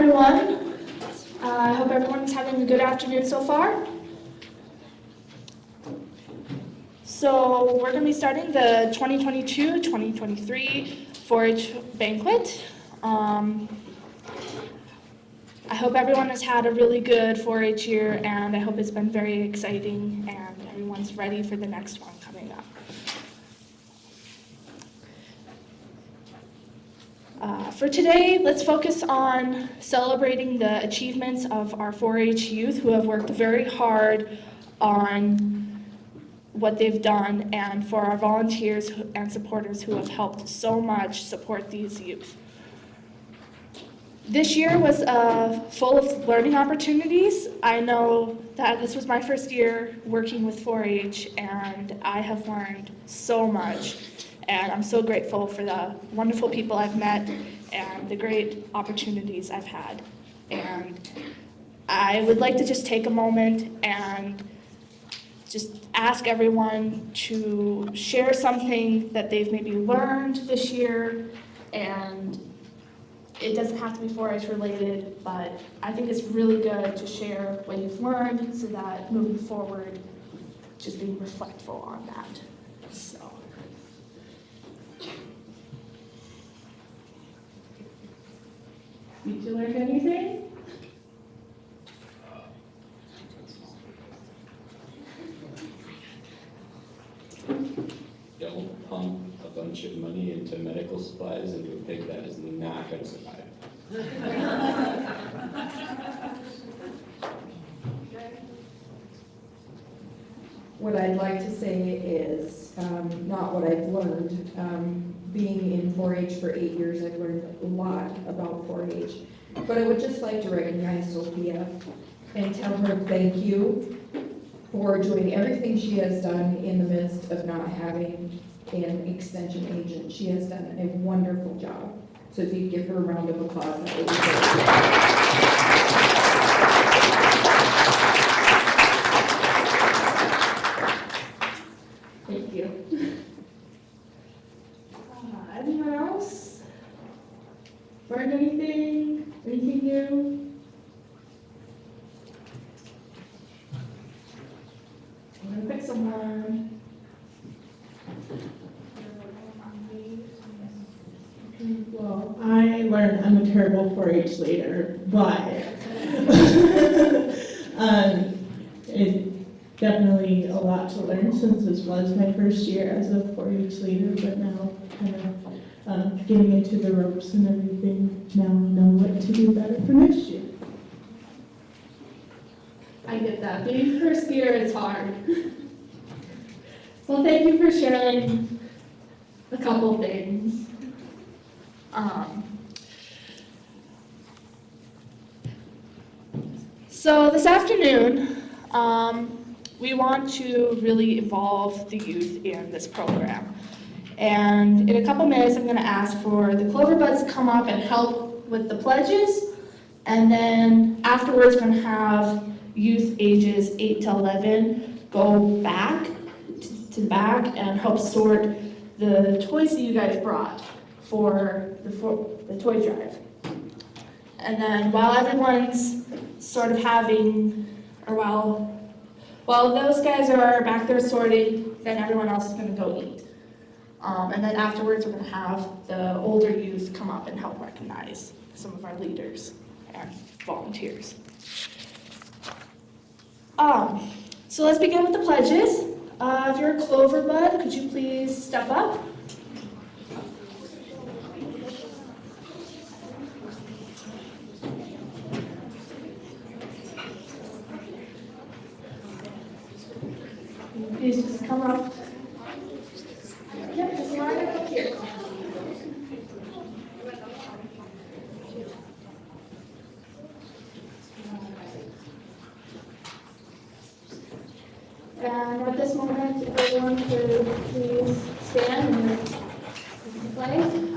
everyone. I hope everyone's having a good afternoon so far. So we're going to be starting the 2022-2023 4-H banquet. I hope everyone has had a really good 4-H year, and I hope it's been very exciting and everyone's ready for the next one coming up. For today, let's focus on celebrating the achievements of our 4-H youth who have worked very hard on what they've done, and for our volunteers and supporters who have helped so much support these youth. This year was full of learning opportunities. I know that this was my first year working with 4-H, and I have learned so much. And I'm so grateful for the wonderful people I've met and the great opportunities I've had. And I would like to just take a moment and just ask everyone to share something that they've maybe learned this year. And it doesn't have to be 4-H related, but I think it's really good to share what you've learned so that moving forward, just being reflectful on that. So. Did you learn anything? Don't pump a bunch of money into medical supplies into a pig that is not going to survive. What I'd like to say is not what I've learned. Being in 4-H for 8 years, I've learned a lot about 4-H. But I would just like to recognize Sophia and tell her thank you for doing everything she has done in the midst of not having an extension agent. She has done a wonderful job. So if you give her a round of applause, that would be great. Thank you. Anyone else? Learned anything? Anything new? I'm going to pick someone. Well, I learned I'm a terrible 4-H leader, but it's definitely a lot to learn since this was my first year as a 4-H leader, but now kind of getting into the ropes and everything, now I know what to do better for next year. I get that. Being first year is hard. Well, thank you for sharing a couple things. So this afternoon, we want to really involve the youth in this program. And in a couple minutes, I'm going to ask for the Clover Buds to come up and help with the pledges. And then afterwards, we're going to have youth ages 8 to 11 go back to the back and help sort the toys that you guys brought for the toy drive. And then while everyone's sort of having, or while those guys are back there sorting, then everyone else is going to go eat. And then afterwards, we're going to have the older youth come up and help recognize some of our leaders and volunteers. So let's begin with the pledges. If you're a Clover Bud, could you please step up? Please just come up. Yep, just line up here. And at this moment, if everyone could please stand and play, I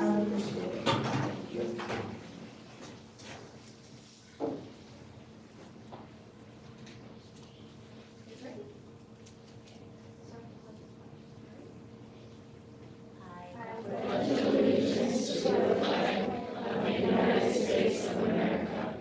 would appreciate it. Thank you. Allegiance to the flag of the United States of America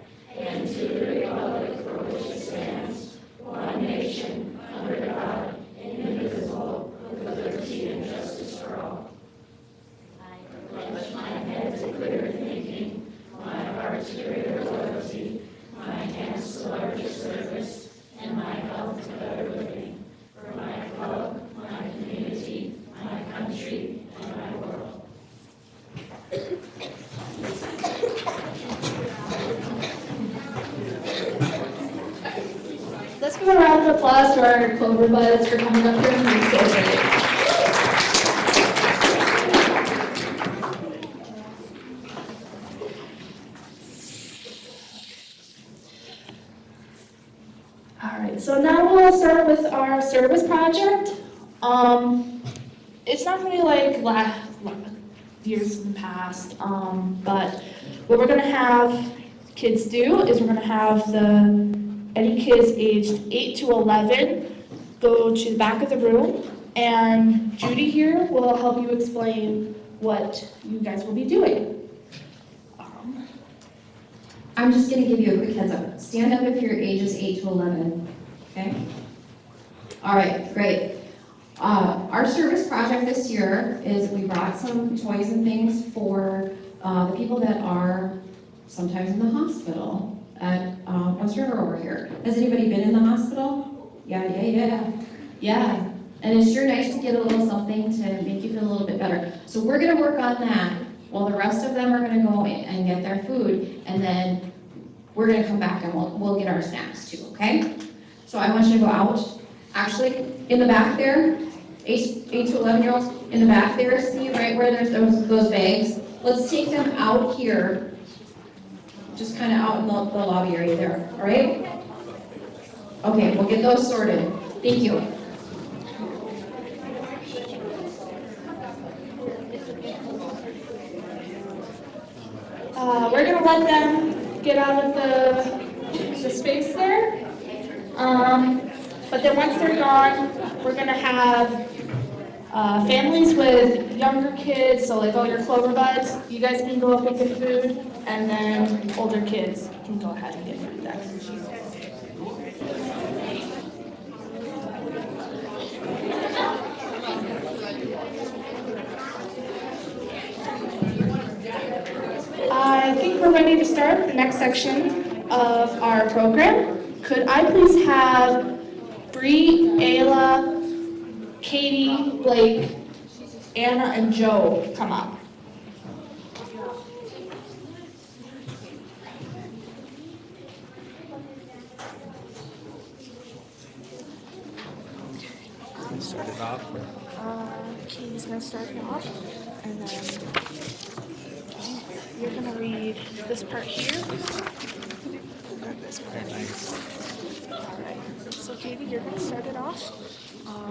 Let's give a round of applause for our Clover Buds for coming up here and being so great. All right, so now we'll start with our service project. It's not gonna be like years in the past, but what we're gonna have kids do is we're gonna have any kids aged 8 to 11 go to the back of the room, and Judy here will help you explain what you guys will be doing. I'm just gonna give you a quick heads up. Stand up if your age is 8 to 11, okay? All right, great. Our service project this year is we brought some toys and things for the people that are sometimes in the hospital at West River over here. Has anybody been in the hospital? Yeah. And it's sure nice to get a little something to make you feel a little bit better. So we're gonna work on that while the rest of them are gonna go and get their food, and then we're gonna come back and we'll get our snacks too, okay? So I want you to go out, actually, in the back there, 8 to 11-year-olds, in the back there, see right where there's those bags? Let's take them out here, just kind of out in the lobby area there, all right? Okay, we'll get those sorted. Thank you. We're gonna let them get out of the space there. But then once they're gone, we're gonna have families with younger kids, so like all your Clover Buds, you guys can go up and get food, and then older kids can go ahead and get food then. I think we're ready to start the next section of our program. Could I please have Bree, Ayla, Katie, Blake, Anna, and Joe come up? Start it off. Katie's gonna start it off, and then you're gonna read this part here. This part. Nice. All right. So Katie, you're gonna start it off,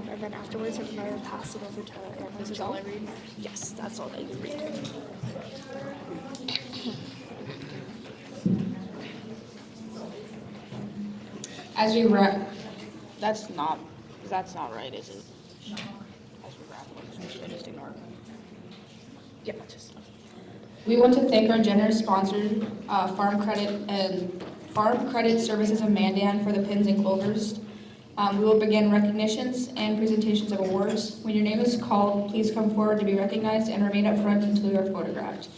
and then afterwards I'm gonna pass it over to Anna. This is all I read. Yes, that's all that you read. As we wrap, that's not right, is it? No. As we wrap, just ignore it. Yeah, just. We want to thank our generous sponsors, Farm Credit Services of Mandan for the pins and clovers. We will begin recognitions and presentations of awards. When your name is called, please come forward to be recognized and remain up front until you are photographed.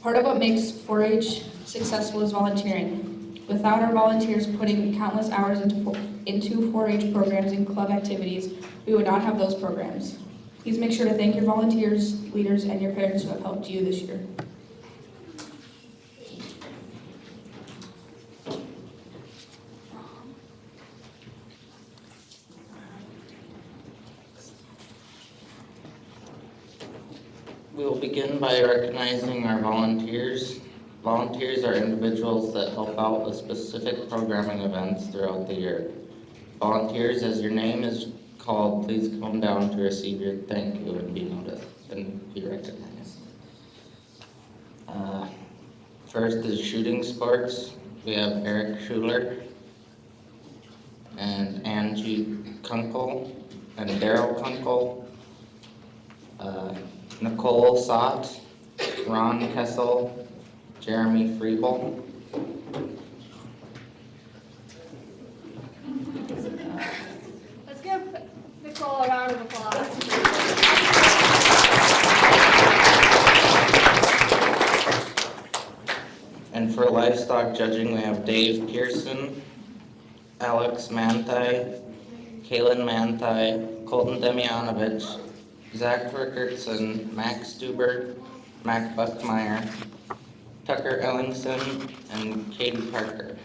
Part of what makes 4-H successful is volunteering. Without our volunteers putting countless hours into 4-H programs and club activities, we would not have those programs. Please make sure to thank your volunteers, leaders, and your parents who have helped you this year. We will begin by recognizing our volunteers. Volunteers are individuals that help out with specific programming events throughout the year. Volunteers, as your name is called, please come down to receive your thank you and be noticed and be recognized. First is shooting sports. We have Eric Schuler and Angie Kunkel and Daryl Kunkel. Nicole Sott, Ron Kessel, Jeremy Friebel. Let's give Nicole a round of applause. And for livestock judging, we have Dave Pearson, Alex Manthai, Kaylin Manthai, Colton Demjanovich, Zach Rickertson, Max Stuber, Mac Buckmeyer, Tucker Ellingson, and Katie Parker.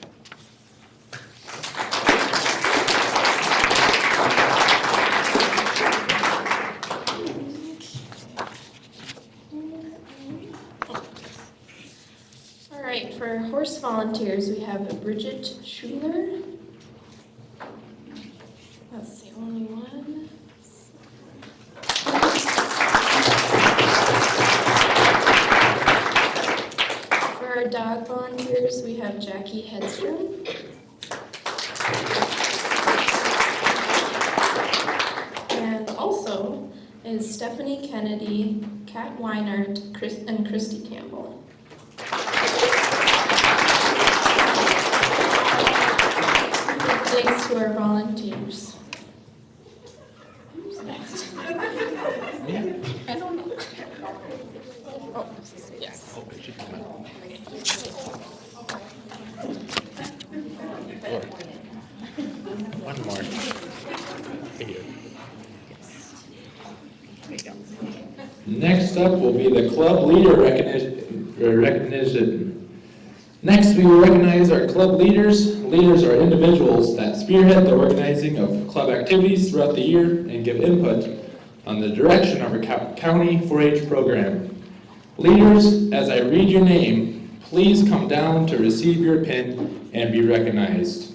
volunteers, we have Bridget Schuler. That's the only one. For our dog volunteers, we have Jackie Hedstrom. And also is Stephanie Kennedy, Kat Weinert, and Christy Campbell. Thanks to our volunteers. Who's next? I don't know. Oh, yes. One more. Here. Next up will be the club leader recognition. Next, we will recognize our club leaders. Leaders are individuals that spearhead the organizing of club activities throughout the year and give input on the direction of our county 4-H program. Leaders, as I read your name, please come down to receive your pin and be recognized.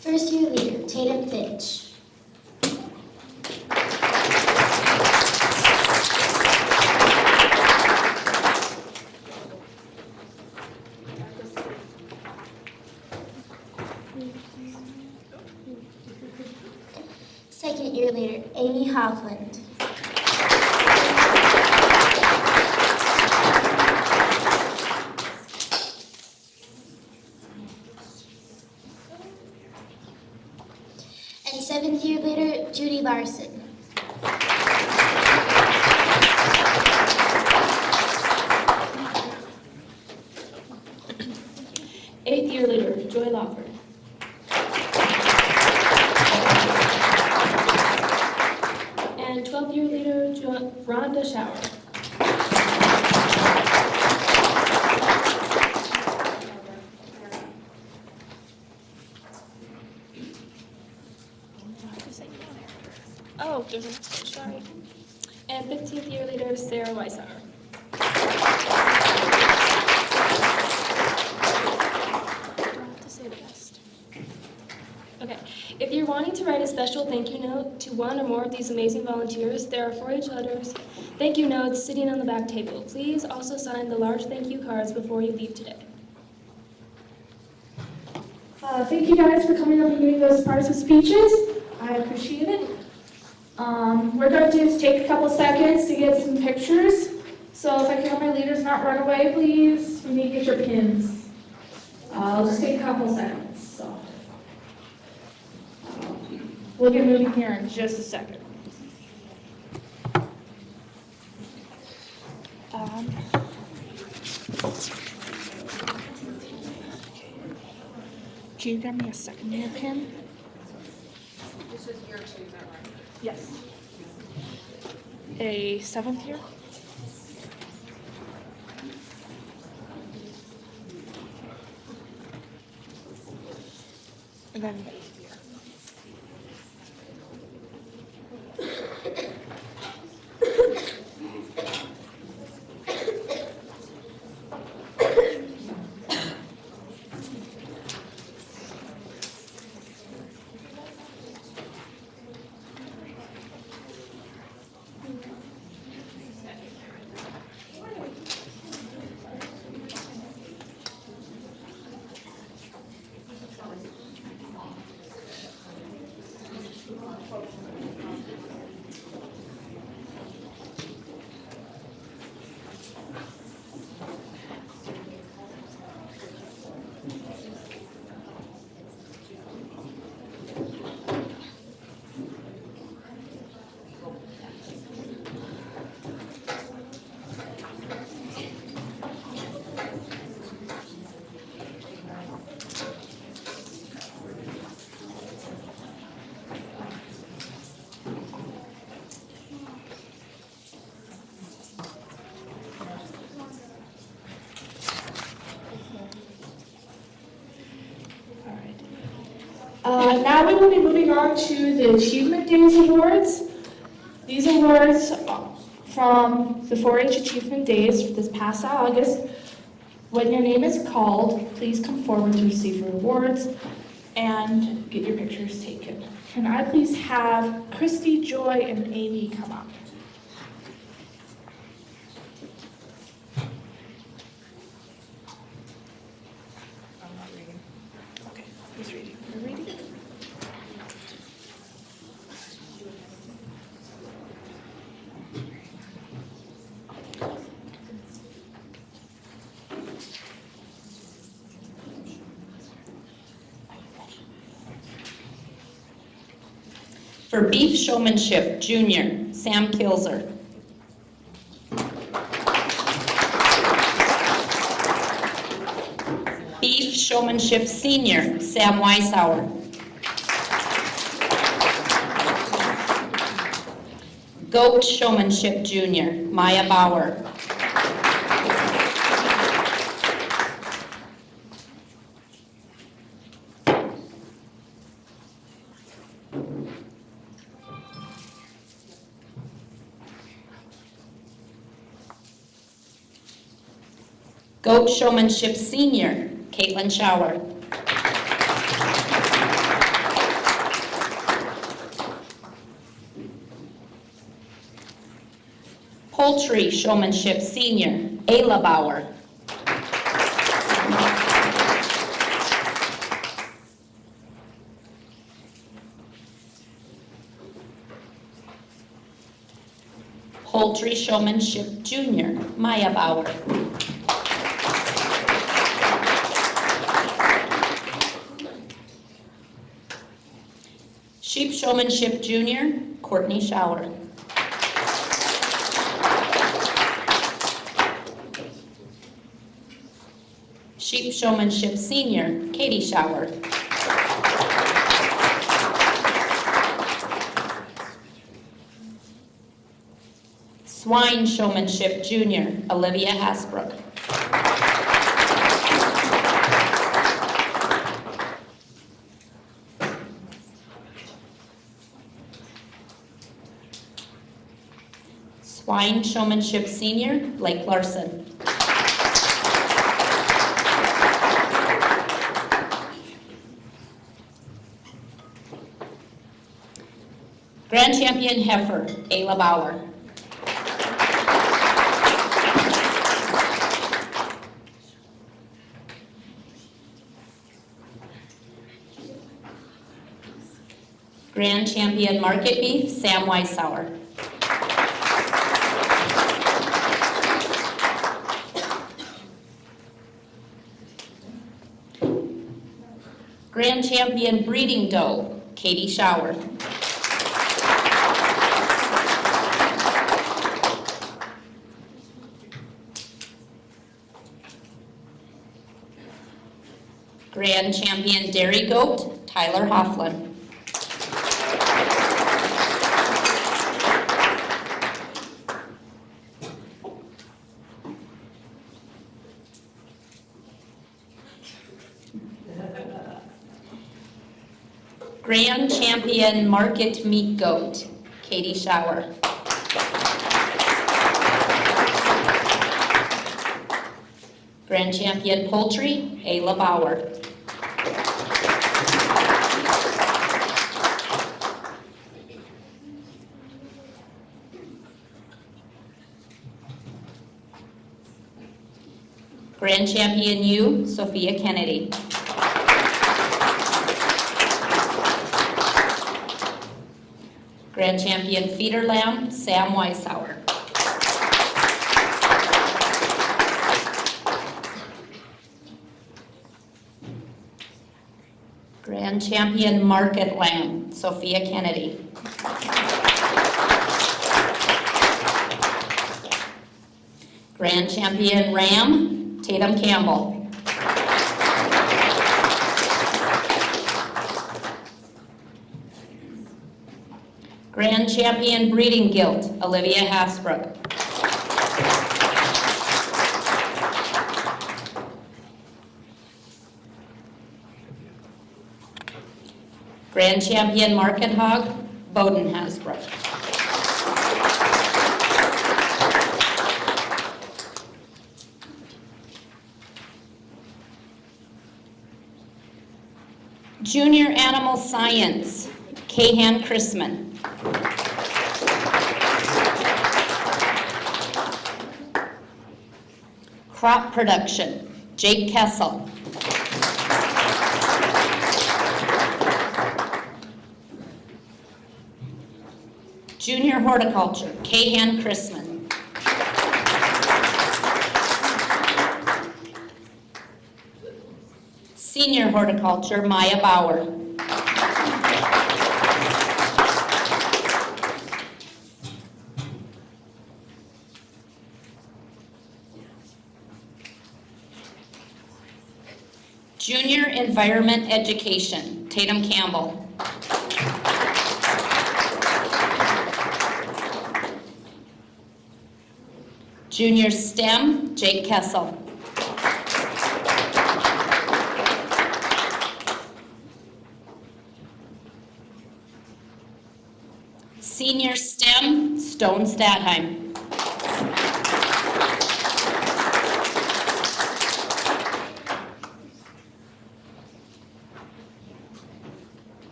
First year leader, Tatum Fitch. Second year leader, Amy Hoffland. And seventh year leader, Judy Larson. Eighth year leader, Joy Lawford. And 12th year leader, Rhonda Shower. Oh, there's a sorry. And 15th year leader, Sarah Weissauer. Okay, if you're wanting to write a special thank you note to one or more of these amazing volunteers, there are 4-H letters, thank you notes sitting on the back table. Please also sign the large thank you cards before you leave today. Thank you guys for coming up and giving those parts of speeches. I appreciate it. We're going to just take a couple seconds to get some pictures. So if I can have my leaders not run away, please. We need to get your pins. I'll just take a couple seconds. So. We'll get moving here in just a second. Can you grab me a second year pin? This is year 2, is that right? Yes. A 7th year? And then 8th year. Now we will be moving on to the Achievement Days Awards. These awards from the 4-H Achievement Days this past August. When your name is called, please come forward to receive your awards and get your pictures taken. Can I please have Christy, Joy, and Amy come up? I'm not reading. Okay, who's reading? You're reading? For beef showmanship, junior, Sam Kilzer. Beef showmanship, senior, Sam Weishauer. Goat showmanship, junior, Maya Bauer. Goat showmanship, senior, Caitlin Schauer. Poultry showmanship, senior, Ayla Bauer. Poultry showmanship, junior, Maya Bauer. Sheep showmanship, junior, Courtney Schauer. Sheep showmanship, senior, Katie Schauer. Swine showmanship, junior, Olivia Hasbrook. Swine showmanship, senior, Blake Larson. Grand champion heifer, Ayla Bauer. Grand champion market beef, Sam Weishauer. Grand champion breeding doe, Katie Schauer. Grand champion dairy goat, Tyler Hofflin. Grand champion market meat goat, Katie Schauer. Grand champion poultry, Ayla Bauer. Grand champion ewe, Sophia Kennedy. Grand champion feeder lamb, Sam Weishauer. Grand champion market lamb, Sophia Kennedy. Grand champion ram, Tatum Campbell. Grand champion breeding gilt, Olivia Hasbrook. Grand champion Market Hog, Bowden Hasbrook. Junior Animal Science, Kahan Chrisman. Crop Production, Jake Kessel. Junior Horticulture, Kahan Chrisman. Senior Horticulture, Maya Bauer. Junior Environment Education, Tatum Campbell. Junior STEM, Jake Kessel. Senior STEM, Stone Statheim.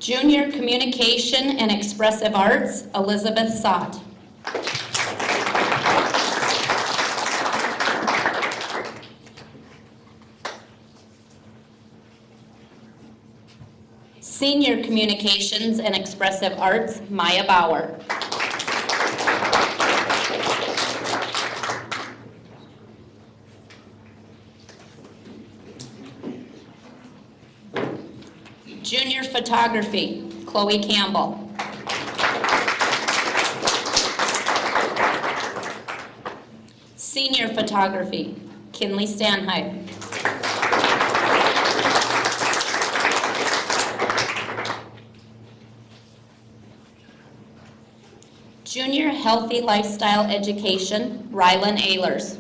Junior Communication and Expressive Arts, Elizabeth Sott. Senior Communications and Expressive Arts, Maya Bauer. Junior Photography, Chloe Campbell. Senior Photography, Kinley Stanheim. Junior Healthy Lifestyle Education, Rylan Ehlers.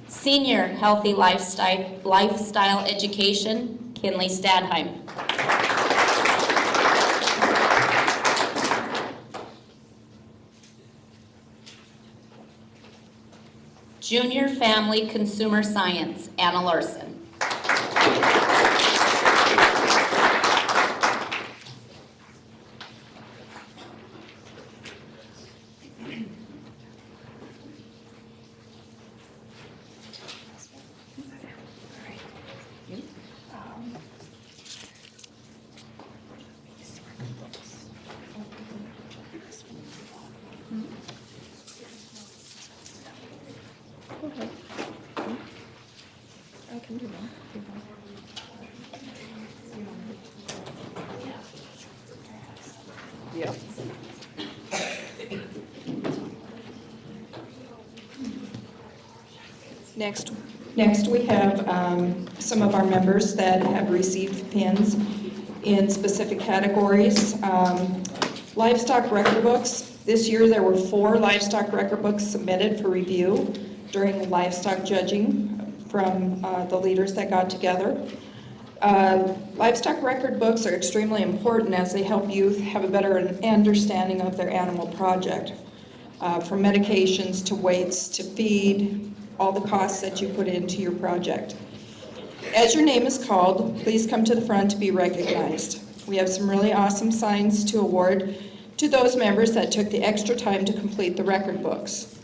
Senior Healthy Lifestyle Education, Kinley Stadheim. Junior Family Consumer Science, Anna Larson. Next we have some of our members that have received pins in specific categories. Livestock record books. This year there were 4 livestock record books submitted for review during livestock judging from the leaders that got together. Livestock record books are extremely important as they help youth have a better understanding of their animal project. From medications to weights to feed, all the costs that you put into your project. As your name is called, please come to the front to be recognized. We have some really awesome signs to award to those members that took the extra time to complete the record books.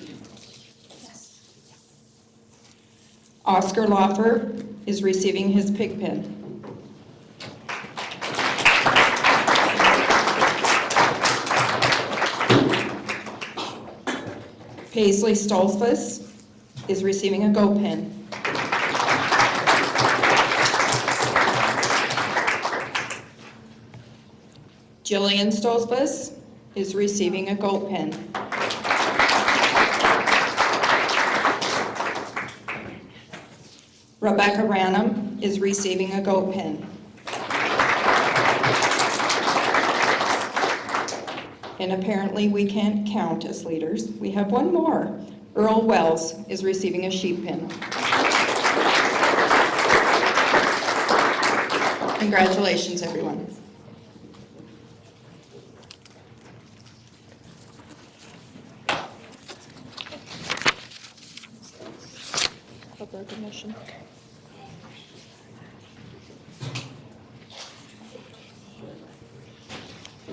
Oscar Loffer is receiving his pig pin. Paisley Stolzfus is receiving a goat pin. Jillian Stolzfus is receiving a goat pin. Rebecca Ranum is receiving a goat pin. And apparently we can't count as leaders. We have one more. Earl Wells is receiving a sheep pin. Congratulations, everyone. Club recognition.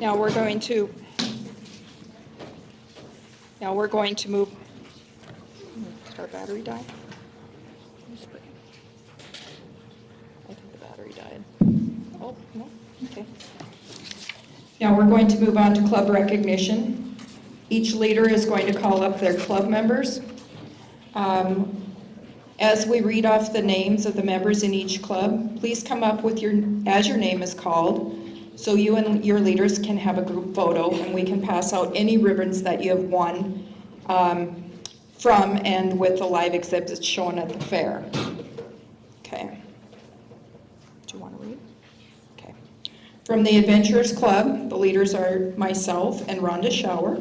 Now we're going to move. Did our battery die? I think the battery died. Oh, no, okay. Now we're going to move on to club recognition. Each leader is going to call up their club members. As we read off the names of the members in each club, please come up with as your name is called, so you and your leaders can have a group photo, and we can pass out any ribbons that you have won from and with the live exhibits shown at the fair. Okay. Do you want to read? Okay. From the Adventurers Club, the leaders are myself and Rhonda Shower.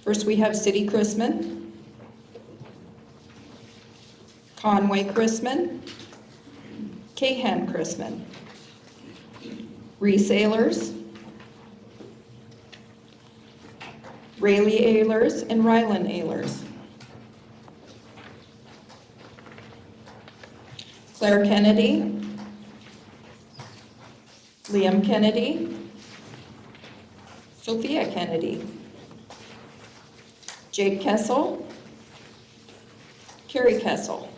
First we have City Chrisman, Conway Chrisman, Cahan Chrisman, Reese Ehlers, Rayleigh Ehlers, and Rylan Ehlers. Claire Kennedy, Liam Kennedy, Sophia Kennedy, Jake Kessel, Carrie Kessel,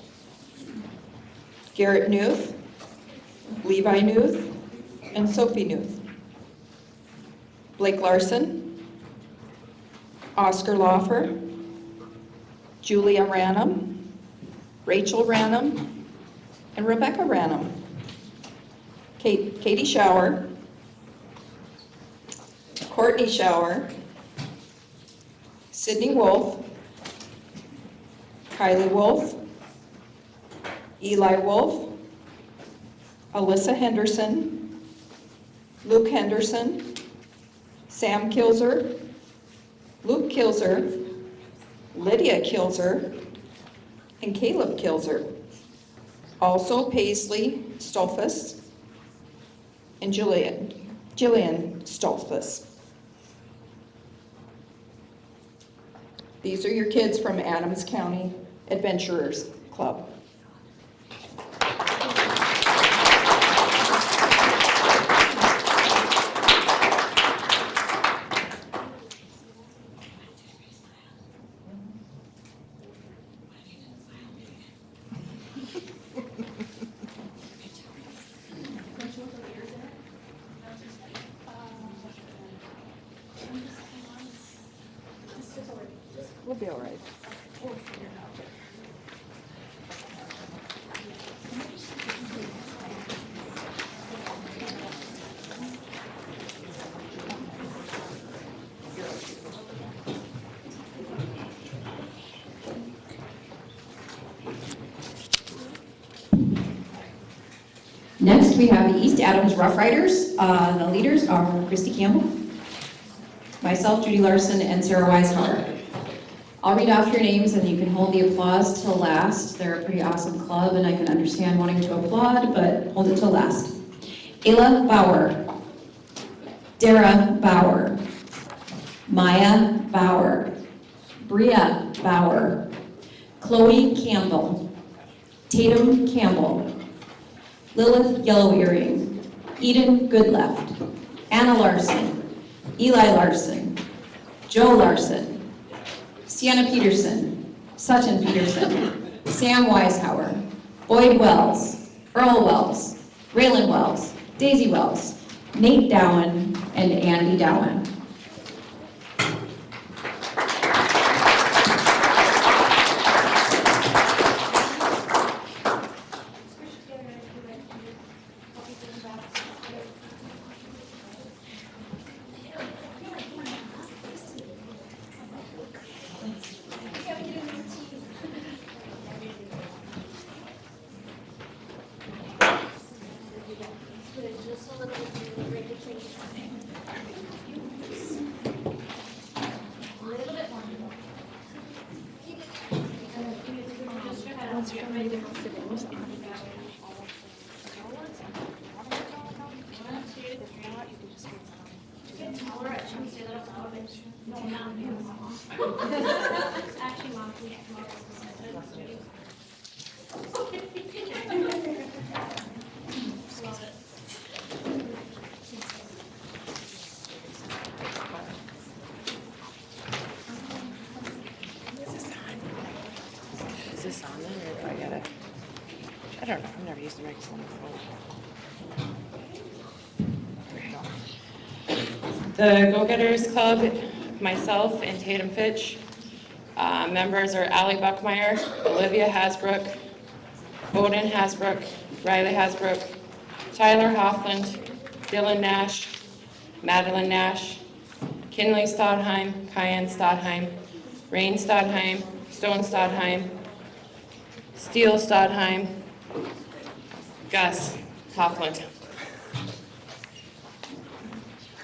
Garrett Newth, Levi Newth, and Sophie Newth. Blake Larson, Oscar Loffer, Julia Ranum, Rachel Ranum, and Rebecca Ranum. Katie Shower, Courtney Shower, Sydney Wolf, Kylie Wolf, Eli Wolf, Alyssa Henderson, Luke Henderson, Sam Kilzer, Luke Kilzer, Lydia Kilzer, and Caleb Kilzer. Also Paisley Stolfus and Jillian Stolfus. These are your kids from Adams County Adventurers Club. We'll be all right. Next, we have the East Adams Rough Riders. The leaders are Christy Campbell, myself, Judy Larson, and Sarah Weishauer. I'll read off your names and you can hold the applause till last. They're a pretty awesome club and I can understand wanting to applaud, but hold it till last. Ayla Bauer, Dara Bauer, Maya Bauer, Bria Bauer, Chloe Campbell, Tatum Campbell, Lilith Yellow Earring, Eden Goodleft, Anna Larson, Eli Larson, Joe Larson, Sienna Peterson, Sutton Peterson, Sam Weishauer, Boyd Wells, Earl Wells, Raylan Wells, Daisy Wells, Nate Dowen, and Andy Dowen. Is this on there, or do I gotta? I don't know, I've never used the microphone before. The Go-Getters Club, myself and Tatum Fitch. Members are Allie Buckmeyer, Olivia Hasbrook, Bowden Hasbrook, Riley Hasbrook, Tyler Hoffland, Dylan Nash, Madeline Nash, Kinley Stodheim, Cayenne Stodheim, Rain Stodheim, Stone Stodheim, Steele Stodheim, Gus Hoffland.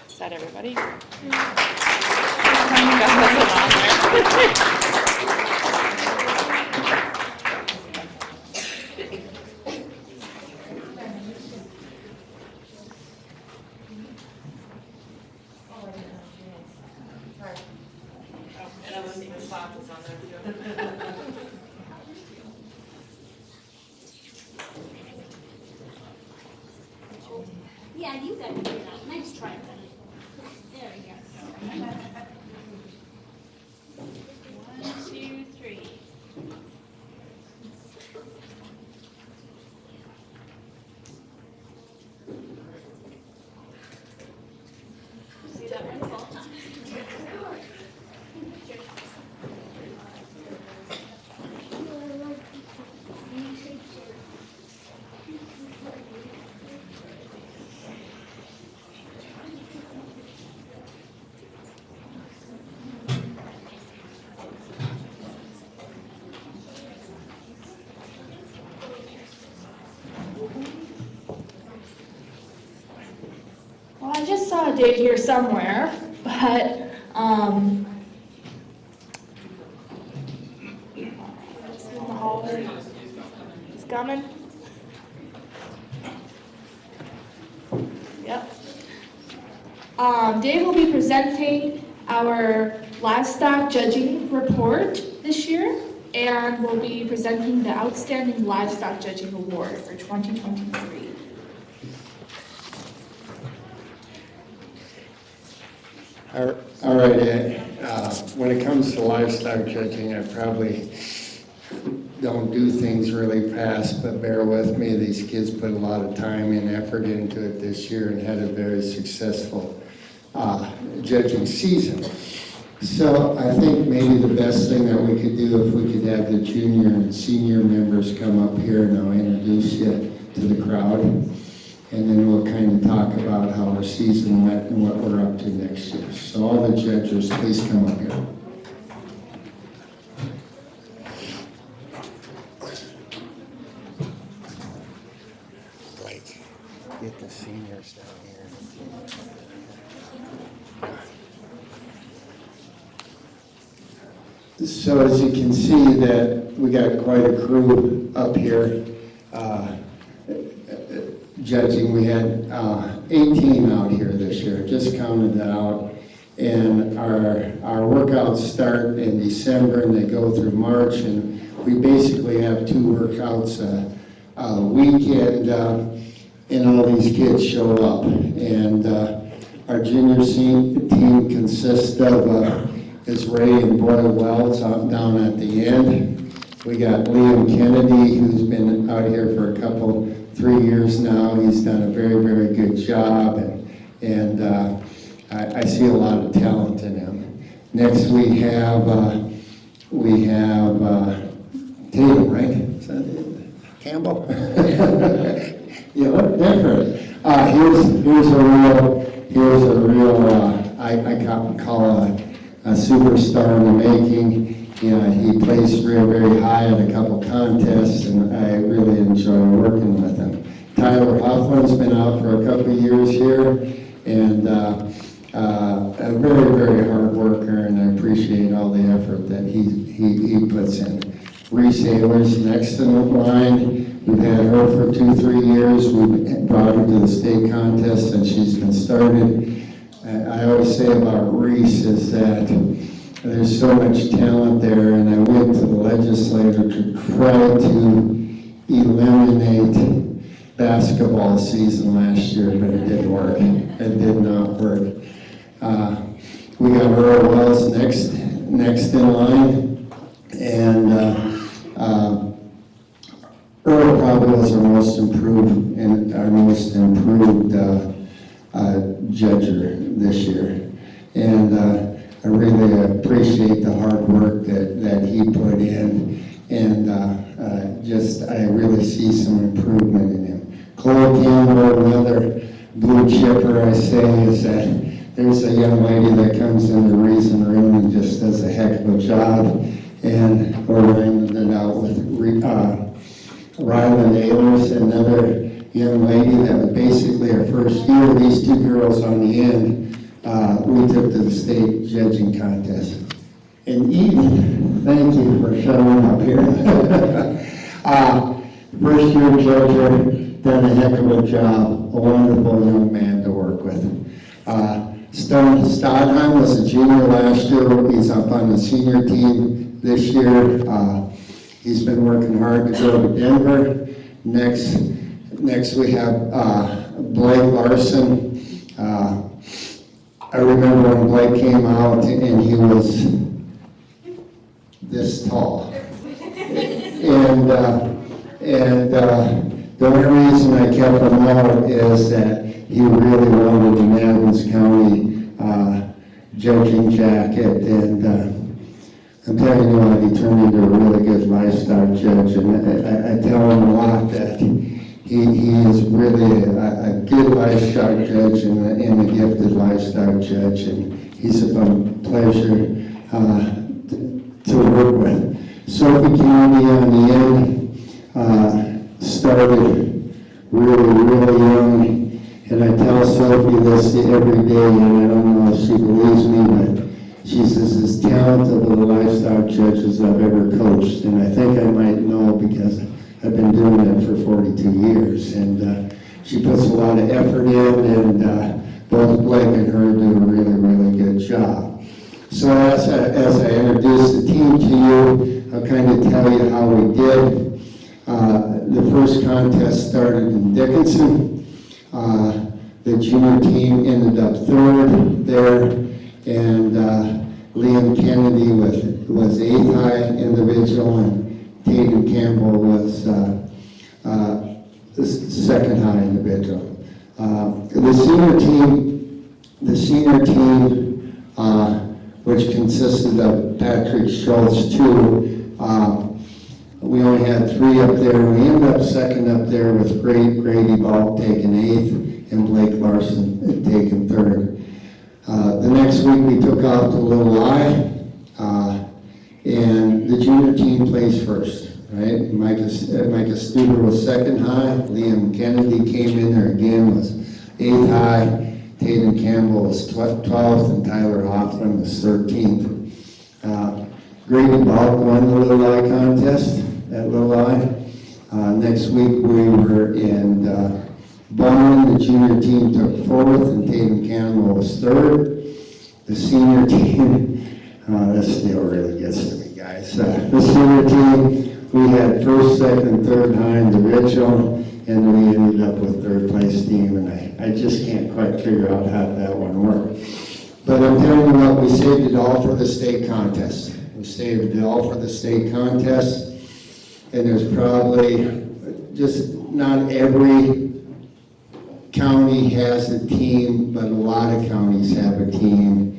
Is that everybody? Gus wasn't on there. Yeah, you got it. Nice try. There we go. 1, 2, 3. See that one fall? Well, I just saw a date here somewhere, but, it's in the hallway. He's coming. Yep. Dave will be presenting our livestock judging report this year, and will be presenting the Outstanding Livestock Judging Award for 2023. All right, when it comes to livestock judging, I probably don't do things really fast, but bear with me. These kids put a lot of time and effort into it this year and had a very successful judging season. So I think maybe the best thing that we could do, if we could have the junior and senior members come up here, and I'll introduce you to the crowd. And then we'll kind of talk about how our season went and what we're up to next year. So all the judges, please come up here. Blake, get the seniors down here. So as you can see that we got quite a crew up here. Judging, we had 18 out here this year, just counted that out. And our workouts start in December and they go through March, and we basically have 2 workouts a weekend, and all these kids show up. And our junior team consists of is Ray and Boy Wells out down at the end. We got Liam Kennedy, who's been out here for 3 years now. He's done a very, very good job, and I see a lot of talent in him. Next we have Tatum, right? Is that it? Campbell? You look different. Here's a real I call a superstar in the making. He placed very, very high in a couple contests, and I really enjoy working with him. Tyler Hoffman's been out for a couple of years here, and a very, very hard worker, and I appreciate all the effort that he puts in. Reese Ayler's next in the line. We've had her for 2-3 years. We've brought her to the state contest and she's been started. I always say about Reese is that there's so much talent there, and I went to the legislature to try to eliminate basketball season last year, but it didn't work. It did not work. We got Earl Wells next in line, and Earl probably was our most improved judger this year, and I really appreciate the hard work that he put in, and I really see some improvement in him. Chloe Campbell, another blue chipper, I say, is that there's a young lady that comes in the Reason Room and just does a heck of a job, and we're rounding it out with Ryland Aylers, another young lady that was basically our first year. These two girls on the end, we took to the state judging contest. And Eden, thank you for showing up here. First year judger, done a heck of a job, a wonderful young man to work with. Stone Stodheim was a junior last year. He's up on the senior team this year. He's been working hard to go to Denver. Next we have Blake Larson. I remember when Blake came out and he was this tall. And the only reason I kept him out is that he really wanted an Adams County judging jacket, and I'm telling you what, he turned into a really good livestock judge, and I tell him a lot that he is really a good livestock judge and a gifted livestock judge, and he's a pleasure to work with. Sophie Kennedy on the end started really young, and I tell Sophie this every day, and I don't know if she believes me, but she says, as talented of the livestock judges I've ever coached, and I think I might know because I've been doing it for 42 years, and she puts a lot of effort in, and both Blake and her do a really good job. So as I introduce the team to you, I'll kind of tell you how we did. The first contest started in Dickinson. The junior team ended up third there, and Liam Kennedy was 8th high individual, and Tatum Campbell was the 2nd high individual. The senior team, which consisted of Patrick Schultz, too, we only had 3 up there. We ended up 2nd up there with Grady Ball taking 8th and Blake Larson taking 3rd. The next week we took off to Little I, and the junior team placed first, right? Micah Stuber was 2nd high. Liam Kennedy came in there again, was 8th high. Tatum Campbell was 12th, and Tyler Hoffman was 13th. Grady Ball won the Little I contest at Little I. Next week we were in Bowman. The junior team took 4th, and Tatum Campbell was 3rd. The senior team, this still really gets to me, guys. The senior team, we had 1st, 2nd, 3rd high individual, and we ended up with 3rd place team, and I just can't quite figure out how that one worked. But I'm telling you what, we saved it all for the state contest. We saved it all for the state contest, and there's probably just not every county has a team, but a lot of counties have a team,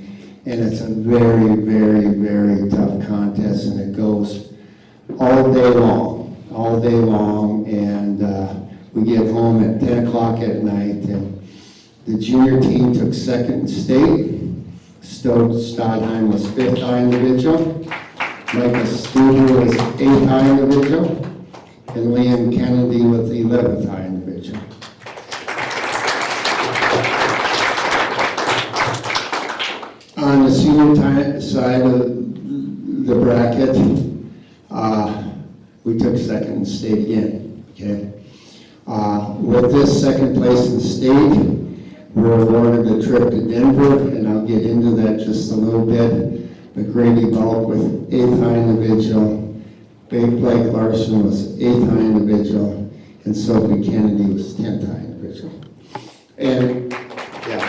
and it's a very tough contest, and it goes all day long, and we get home at 10 o'clock at night, and the junior team took 2nd in state. Stodheim was 5th high individual. Micah Stuber was 8th high individual, and Liam Kennedy was 11th high individual. On the senior side of the bracket, We took second in the state again, okay? With this second place in the state, we're awarded a trip to Denver, and I'll get into that just a little bit. McGrady Bulk with 8th high individual, Blake Larson was 8th high individual, and Sophie Kennedy was 10th high individual. And, yeah.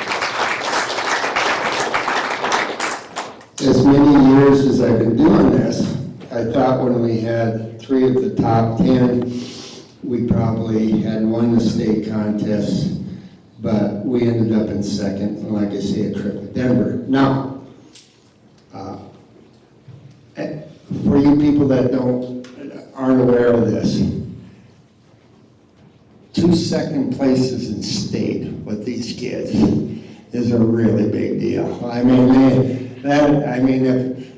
As many years as I've been doing this, I thought when we had 3 of the top 10, we probably had won the state contest, but we ended up in second, and like I say, a trip to Denver. Now, for you people that aren't aware of this, 2 second places in state with these kids is a really big deal. I mean,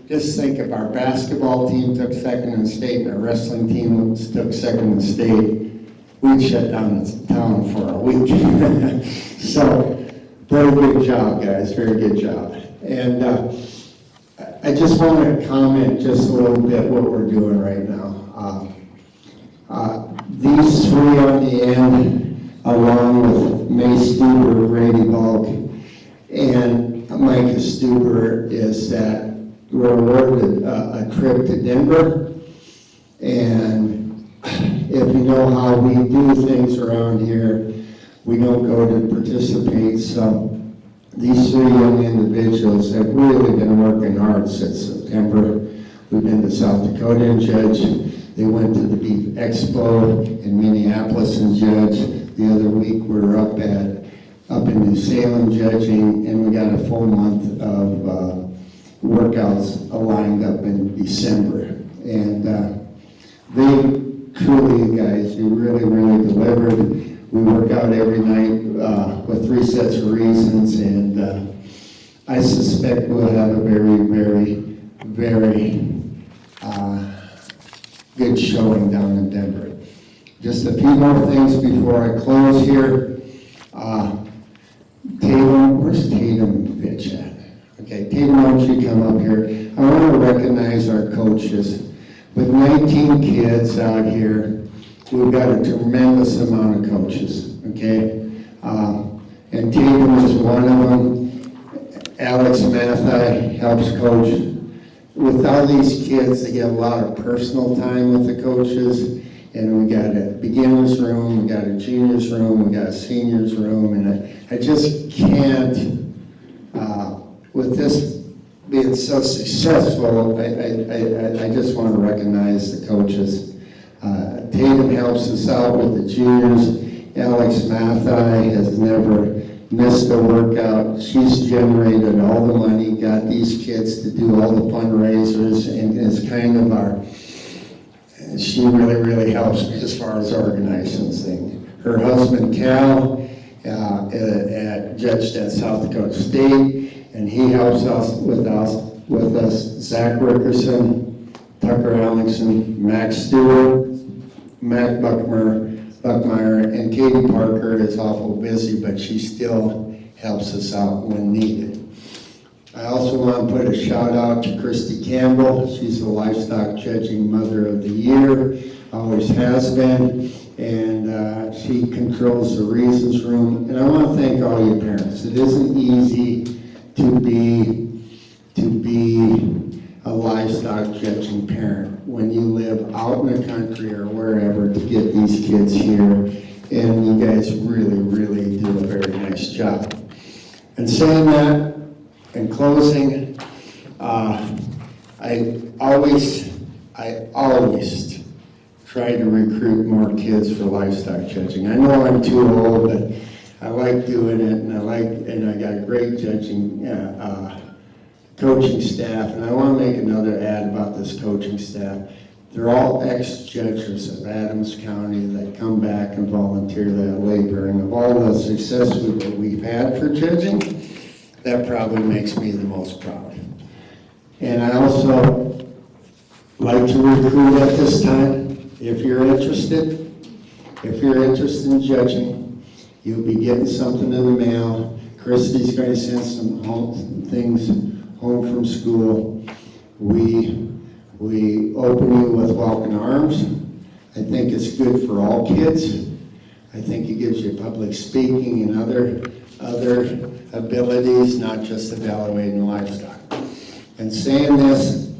just think if our basketball team took second in state and our wrestling team took second in state, we'd shut down the town for a week. So, very good job, guys, very good job. And I just want to comment just a little bit what we're doing right now. These 3 on the end, along with May Stuber, Brady Bulk, and Micah Stuber, is that we're awarded a trip to Denver. And if you know how we do things around here, we don't go to participate. So these 3 young individuals have really been working hard since September. We've been to South Dakota and judge. They went to the Beef Expo in Minneapolis and judged. The other week we were up in New Salem judging, and we got a full month of workouts lined up in December. And they truly, guys, you really, really delivered. We work out every night with 3 sets of reasons, and I suspect we'll have a very, very, very good showing down in Denver. Just a few more things before I close here. Tatum, where's Tatum Fitch at? Okay, Tatum, why don't you come up here? I want to recognize our coaches. With 19 kids out here, we've got a tremendous amount of coaches, okay? And Tatum is one of them. Alex Mathai helps coach. With all these kids, they get a lot of personal time with the coaches. And we got a beginner's room, we got a junior's room, we got a senior's room, and I just can't, with this being so successful, I just want to recognize the coaches. Tatum helps us out with the juniors. Alex Mathai has never missed a workout. She's generated all the money, got these kids to do all the fundraisers, and is kind of our, she really, really helps me as far as organizing things. Her husband Cal judged at South Dakota State, and he helps us with us. Zach Rickerson, Tucker Alexson, Max Stewart, Matt Buckmeyer, and Katie Parker is awful busy, but she still helps us out when needed. I also want to put a shout out to Christy Campbell. She's the Livestock Judging Mother of the Year, always has been, and she controls the Reasons Room. And I want to thank all you parents. It isn't easy to be a livestock judging parent when you live out in the country or wherever to get these kids here, and you guys really, really do a very nice job. And saying that, in closing, I always try to recruit more kids for livestock judging. I know I'm too old, but I like doing it, and I got a great judging coaching staff, and I want to make another ad about this coaching staff. They're all ex-judges of Adams County that come back and volunteer that labor, and of all the success that we've had for judging, that probably makes me the most proud. And I also like to recruit at this time, if you're interested in judging, you'll be getting something in the mail. Christy's going to send some things home from school. We We open you with welcome arms. I think it's good for all kids. I think it gives you public speaking and other abilities, not just evaluating livestock. And saying this,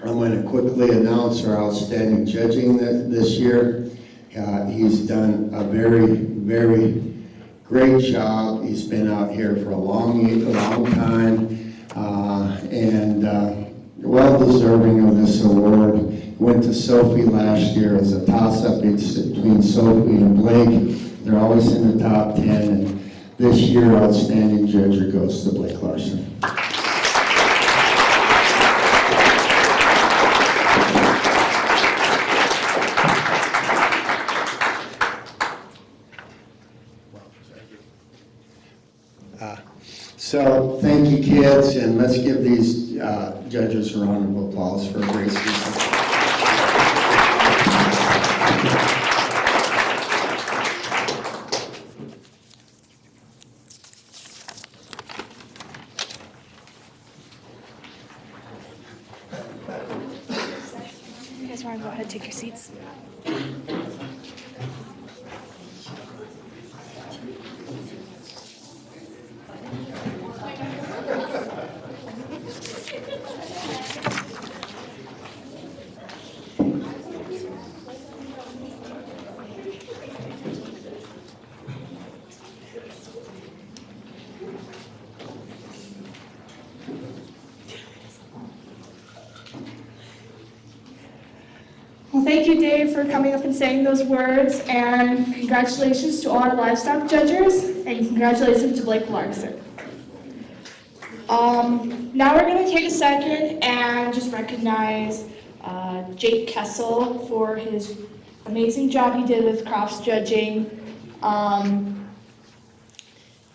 I'm going to quickly announce our outstanding judging this year. He's done a very, very great job. He's been out here for a long time, and well deserving of this award. Went to Sophie last year as a toss-up between Sophie and Blake. They're always in the top 10, and this year, outstanding judge goes to Blake Larson. So thank you, kids, and let's give these judges a round of applause for a great season. You guys want to go ahead and take your seats? Well, thank you, Dave, for coming up and saying those words, and congratulations to all our livestock judges, and congratulations to Blake Larson. Now we're going to take a second and just recognize Jake Kessel for his amazing job he did with crops judging.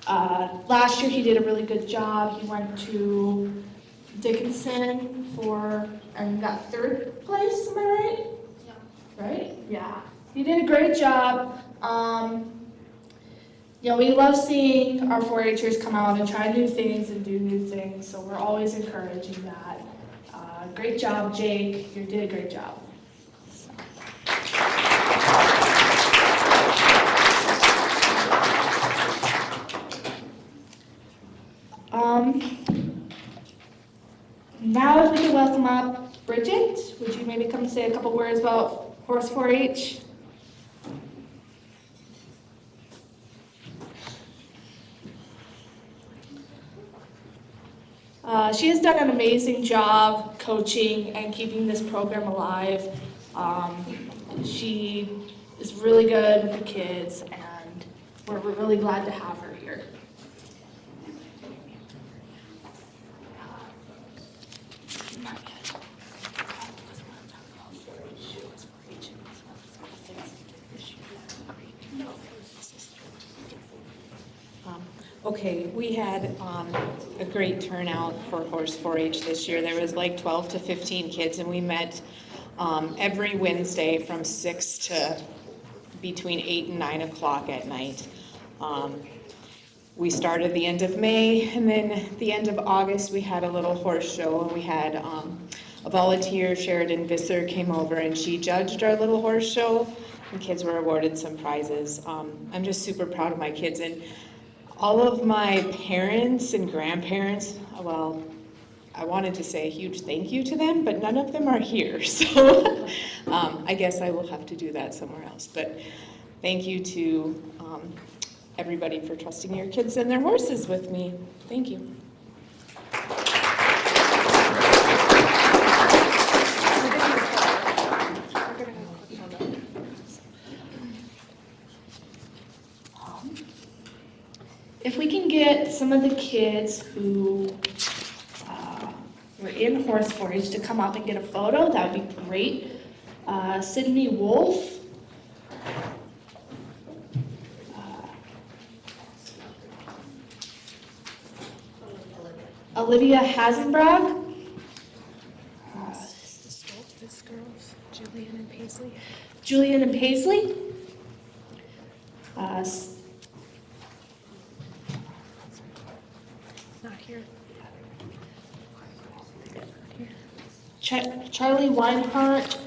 Last year he did a really good job. He went to Dickinson and got 3rd place, am I right? Right? Yeah. You did a great job. You know, we love seeing our 4-Hers come out and try new things and do new things, so we're always encouraging that. Great job, Jake. You did a great job. Now if we can welcome up Bridget, would you maybe come say a couple words about Horse 4-H? She has done an amazing job coaching and keeping this program alive. She is really good with the kids, and we're really glad to have her here. Okay, we had a great turnout for Horse 4-H this year. There was like 12 to 15 kids, and we met every Wednesday from 6 to between 8 and 9 o'clock at night. We started the end of May, and then the end of August, we had a little horse show, and we had a volunteer, Sheridan Visser, came over, and she judged our little horse show, and kids were awarded some prizes. I'm just super proud of my kids, and all of my parents and grandparents, well, I wanted to say a huge thank you to them, but none of them are here, so I guess I will have to do that somewhere else. But thank you to everybody for trusting your kids and their horses with me. Thank you. If we can get some of the kids who were in Horse 4-H to come up and get a photo, that would be great. Sydney Wolf. Olivia Hasenbrag. This girls, Julian and Paisley. Julian and Paisley. Not here. Charlie Weinhardt,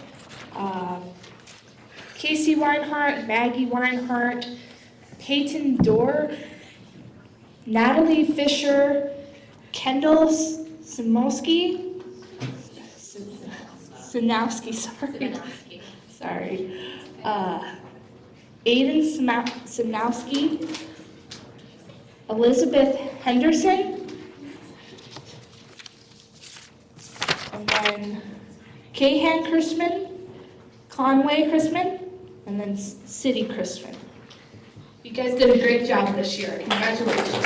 Casey Weinhardt, Maggie Weinhardt, Peyton Dorr, Natalie Fisher, Kendall Sinowski, sorry. Aiden Sinowski, Elizabeth Henderson, and then Kahan Chrisman, Conway Chrisman, and then City Chrisman. You guys did a great job this year. Congratulations.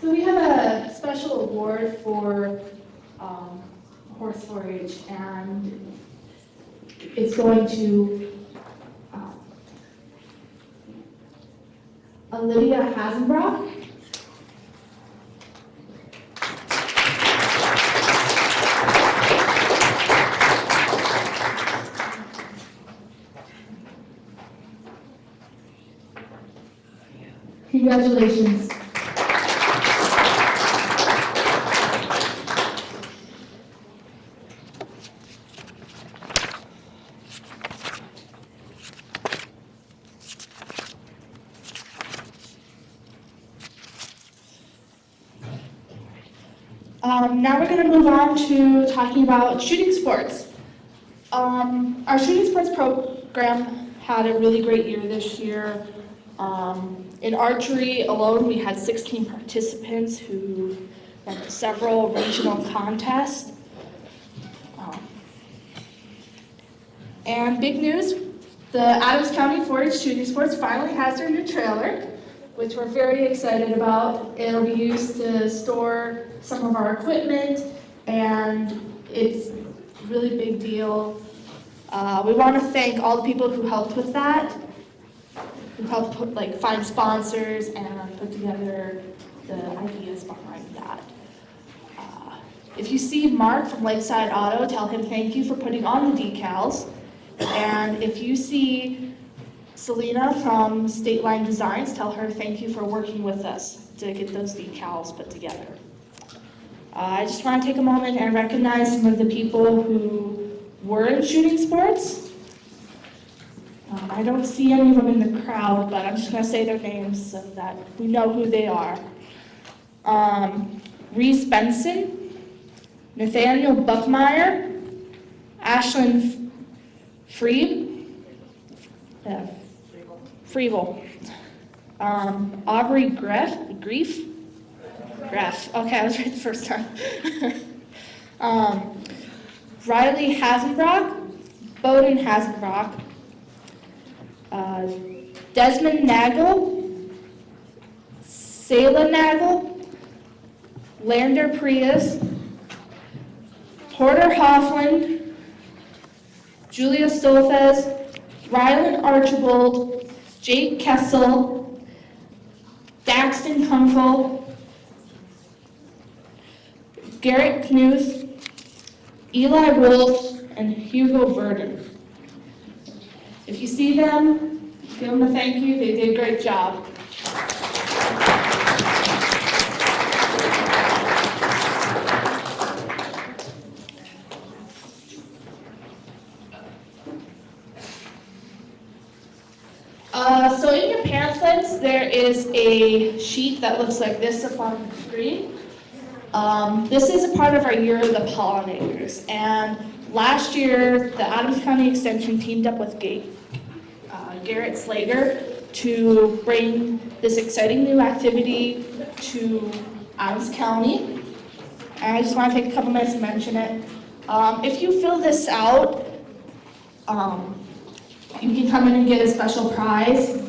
So we have a special award for horse 4-H, and it's going to Olivia Hasenbrock. Congratulations. Now we're going to move on to talking about shooting sports. Our shooting sports program had a really great year this year. In archery alone, we had 16 participants who went to several regional contests. And big news, the Adams County 4-H Shooting Sports finally has their new trailer, which we're very excited about. It'll be used to store some of our equipment, and it's a really big deal. We want to thank all the people who helped with that, who helped find sponsors and put together the ideas behind that. If you see Mark from Lakeside Auto, tell him thank you for putting on the decals. And if you see Selena from State Line Designs, tell her thank you for working with us to get those decals put together. I just want to take a moment and recognize some of the people who were in shooting sports. I don't see any of them in the crowd, but I'm just going to say their names so that we know who they are. Reese Benson, Nathaniel Buckmeyer, Ashlyn Freeble, Aubrey Greff, okay, I was right the first time. Riley Hasenbrock, Bowden Hasenbrock, Desmond Nagel, Sayla Nagel, Lander Prius, Porter Hoffland, Julia Stolfez, Rylan Archibald, Jake Kessel, Daxton Kunkel, Garrett Knuth, Eli Wolf, and Hugo Verdon. If you see them, give them a thank you. They did a great job. is a sheet that looks like this up on the screen. This is a part of our Year of the Pollinators, and last year, the Adams County Extension teamed up with Garrett Slater to bring this exciting new activity to Adams County. And I just want to take a couple minutes to mention it. If you fill this out, you can come in and get a special prize.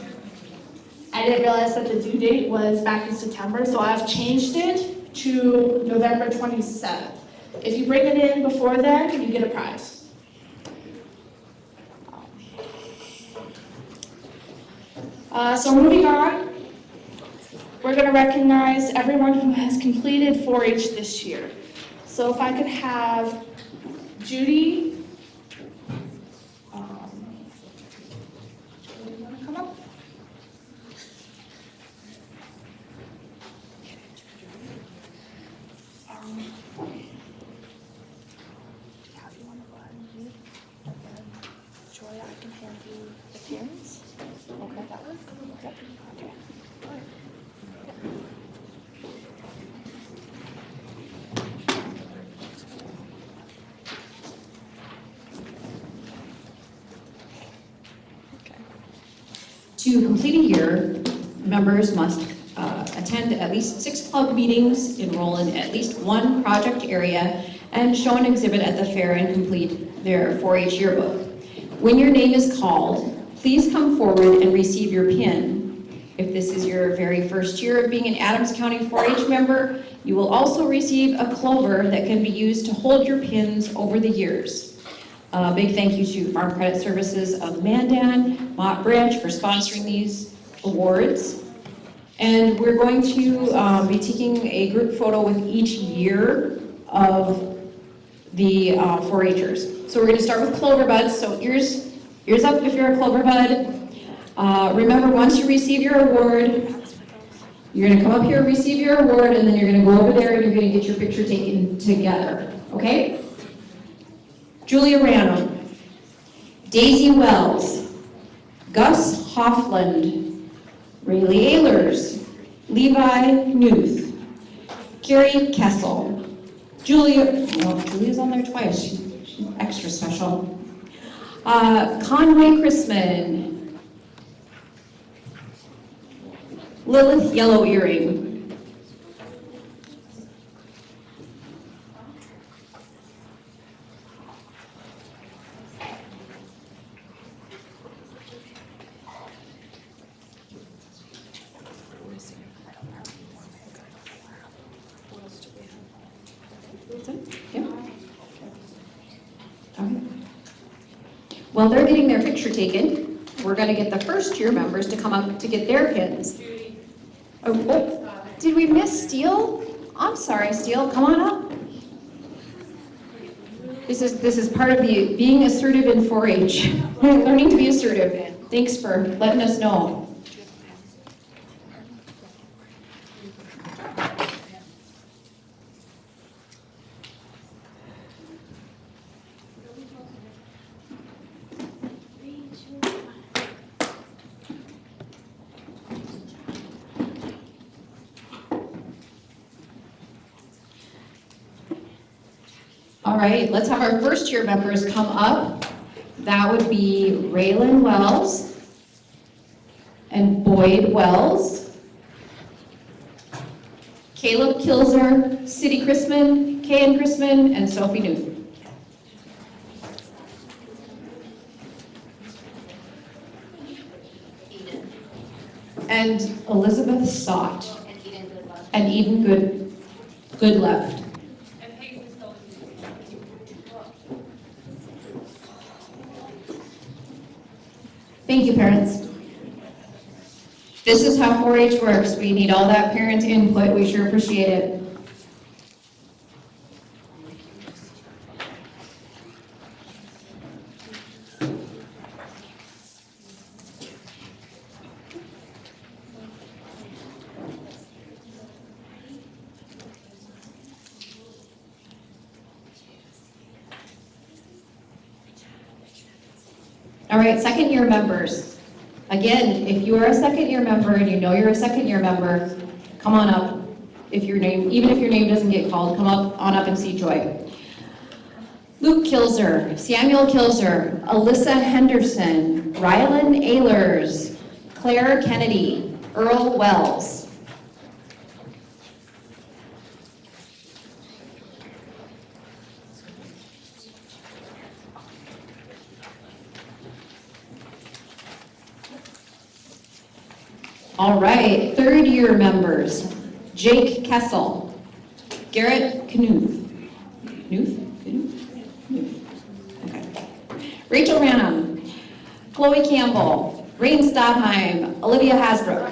I didn't realize that the due date was back in September, so I've changed it to November 27th. If you bring it in before then, you get a prize. So moving on, we're going to recognize everyone who has completed 4-H this year. So if I could have Judy, do you want to come up? Yeah, if you want to go ahead and read, and then Joy, I can hand you the pins. Okay, that one? Yep. Okay. To complete a year, members must attend at least 6 club meetings, enroll in at least 1 project area, and show an exhibit at the fair and complete their 4-H yearbook. When your name is called, please come forward and receive your pin. If this is your very first year of being an Adams County 4-H member, you will also receive a clover that can be used to hold your pins over the years. A big thank you to Farm Credit Services of Mandan, Mott Branch for sponsoring these awards. And we're going to be taking a group photo with each year of the 4-Hers. So we're going to start with clover buds. So ears up if you're a clover bud. Remember, once you receive your award, you're going to come up here, receive your award, and then you're going to go over there and you're going to get your picture taken together. Okay? Julia Randall, Daisy Wells, Gus Hoffland, Rayleigh Ehlers, Levi Knuth, Carrie Kessel, Julia's on there twice, she's extra special. Conway Chrisman, Lilith Yellow Earring, While they're getting their picture taken, we're going to get the first year members to come up to get their pins. Oh, did we miss Steele? I'm sorry, Steele, come on up. This is part of being assertive in 4-H, learning to be assertive. Thanks for letting us know. All right, let's have our first year members come up. That would be Raylan Wells and Boyd Wells, Caleb Kilzer, City Chrisman, Kayan Chrisman, and Sophie Newth. And Elizabeth Sott. And Eden Good left. Thank you, parents. This is how 4-H works. We need all that parent input. We sure appreciate it. All right, second year members. Again, if you are a second-year member and you know you're a second-year member, come on up. Even if your name doesn't get called, come on up and see Joy. Luke Kilzer, Samuel Kilzer, Alyssa Henderson, Rylan Ehlers, Claire Kennedy, Earl Wells. All right, third-year members, Jake Kessel, Garrett Knuth. Knuth? Okay. Rachel Ranum, Chloe Campbell, Rain Stodheim, Olivia Hasbrook.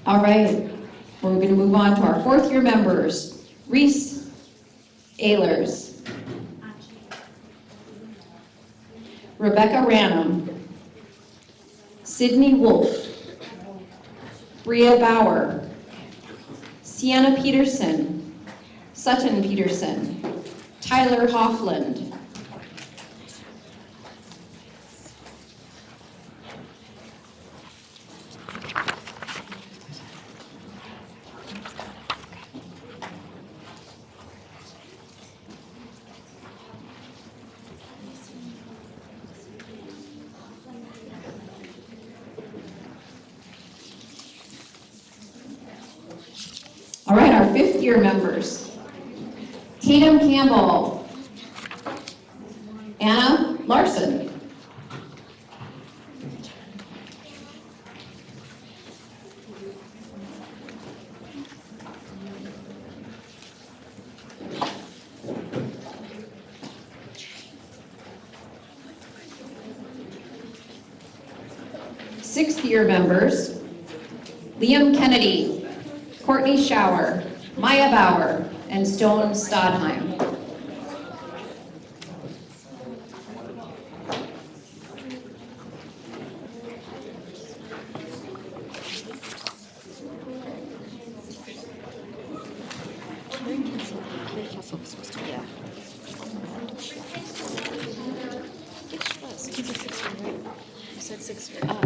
All right, we're going to move on to our fourth-year members. Reese Ehlers, Rebecca Ranum, Sydney Wolf, Bria Bauer, Sienna Peterson, Sutton Peterson, Tyler Hoffland. All right, our fifth-year members. Tatum Campbell, Anna Larson, sixth-year members. Liam Kennedy, Courtney Schauer, Maya Bauer, and Stone Stodheim.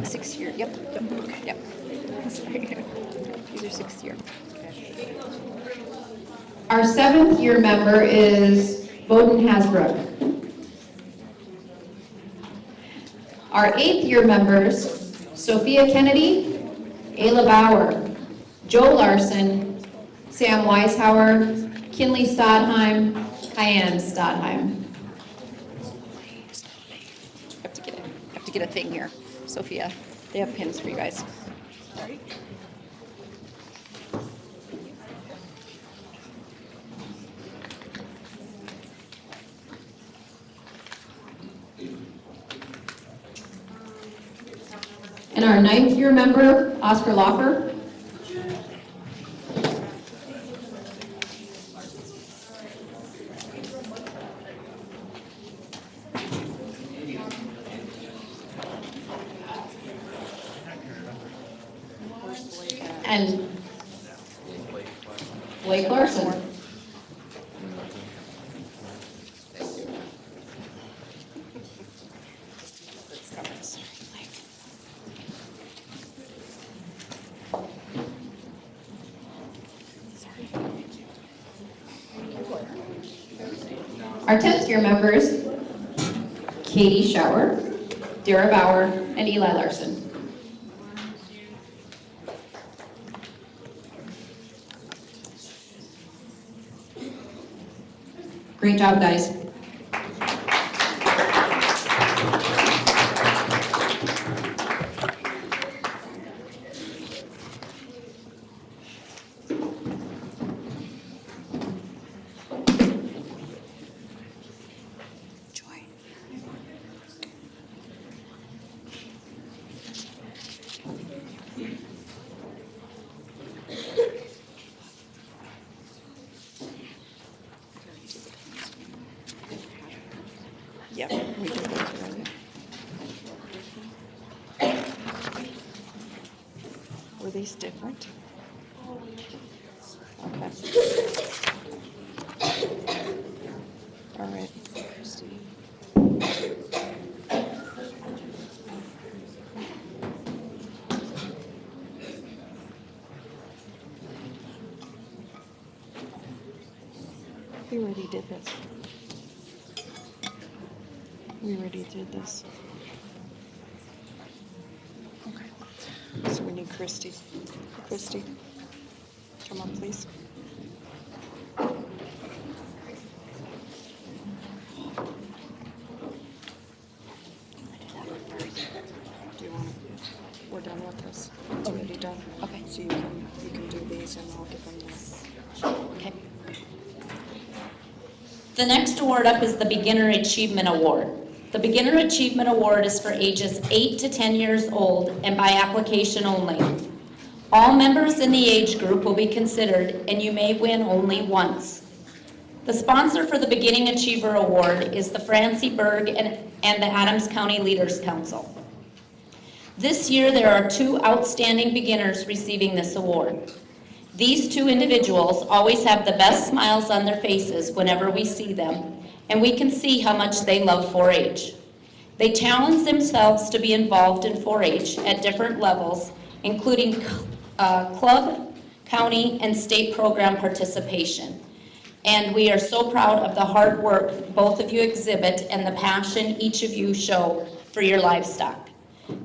Sixth year, yep. Sorry. These are sixth year. Our seventh-year member is Bowden Hasbrook. Our eighth-year members, Sophia Kennedy, Ayla Bauer, Joe Larson, Sam Weishauer, Kinley Stodheim, Cayenne Stodheim. Have to get a thing here. Sophia, they have pins for you guys. And our ninth-year member, Oscar Loffer. And Blake Larson. Our 10th-year members, Katie Schauer, Dara Bauer, and Eli Larson. Great job, guys. We did that already. Were these different? Okay. All right. We already did this. We already did this. Okay. So we need Christie. Christie, come on, please. Do you want to, we're done with this. It's already done. Okay. So you can do these and I'll give them the. Okay. The next award up is the Beginner Achievement Award. The Beginner Achievement Award is for ages 8 to 10 years old and by application only. All members in the age group will be considered and you may win only once. The sponsor for the Beginning Achiever Award is the Francie Berg and the Adams County Leaders Council. This year there are 2 outstanding beginners receiving this award. These 2 individuals always have the best smiles on their faces whenever we see them, and we can see how much they love 4-H. They challenge themselves to be involved in 4-H at different levels, including club, county, and state program participation. And we are so proud of the hard work both of you exhibit and the passion each of you show for your livestock.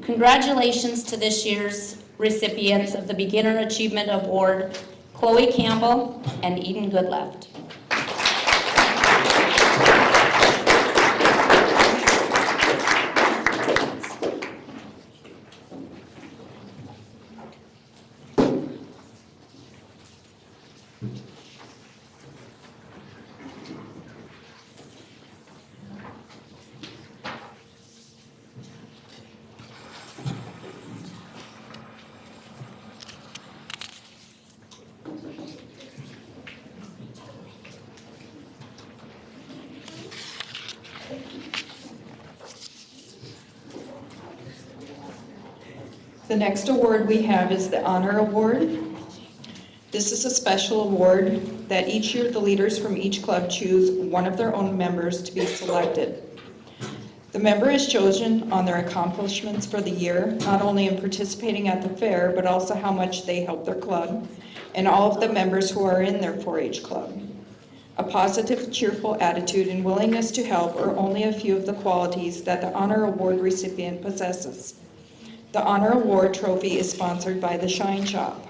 Congratulations to this year's recipients of the Beginner Achievement Award, Chloe Campbell and Eden Goodleft. The next award we have is the Honor Award. This is a special award that each year the leaders from each club choose one of their own members to be selected. The member is chosen on their accomplishments for the year, not only in participating at the fair, but also how much they help their club and all of the members who are in their 4-H club. A positive, cheerful attitude and willingness to help are only a few of the qualities that the Honor Award recipient possesses. The Honor Award trophy is sponsored by the Shine Shop.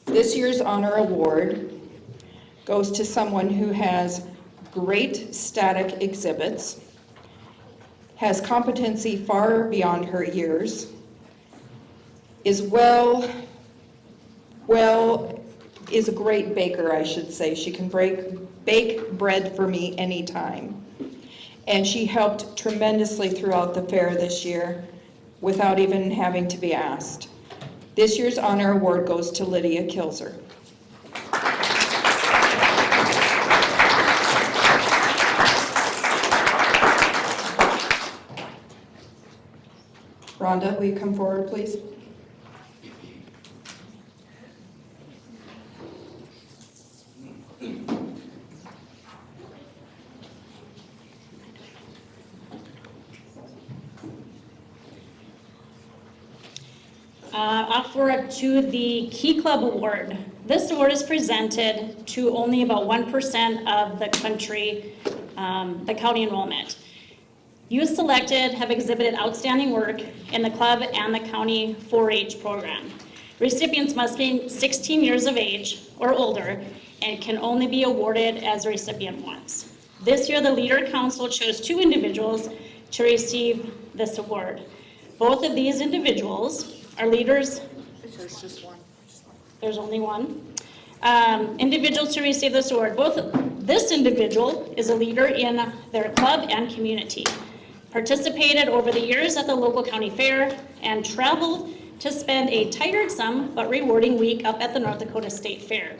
This year's Honor Award goes to someone who has great static exhibits, has competency far beyond her years, is is a great baker, I should say. She can bake bread for me anytime. And she helped tremendously throughout the fair this year without even having to be asked. This year's Honor Award goes to Lydia Kilzer. Rhonda, will you come forward, please? Up forward to the Key Club Award. This award is presented to only about 1% of the country, the county enrollment. Youth selected have exhibited outstanding work in the club and the county 4-H program. Recipients must be 16 years of age or older and can only be awarded as a recipient once. This year, the Leader Council chose 2 individuals to receive this award. Both of these individuals are leaders. There's just one. There's only one. Individuals to receive this award. This individual is a leader in their club and community, participated over the years at the local county fair, and traveled to spend a tiresome but rewarding week up at the North Dakota State Fair.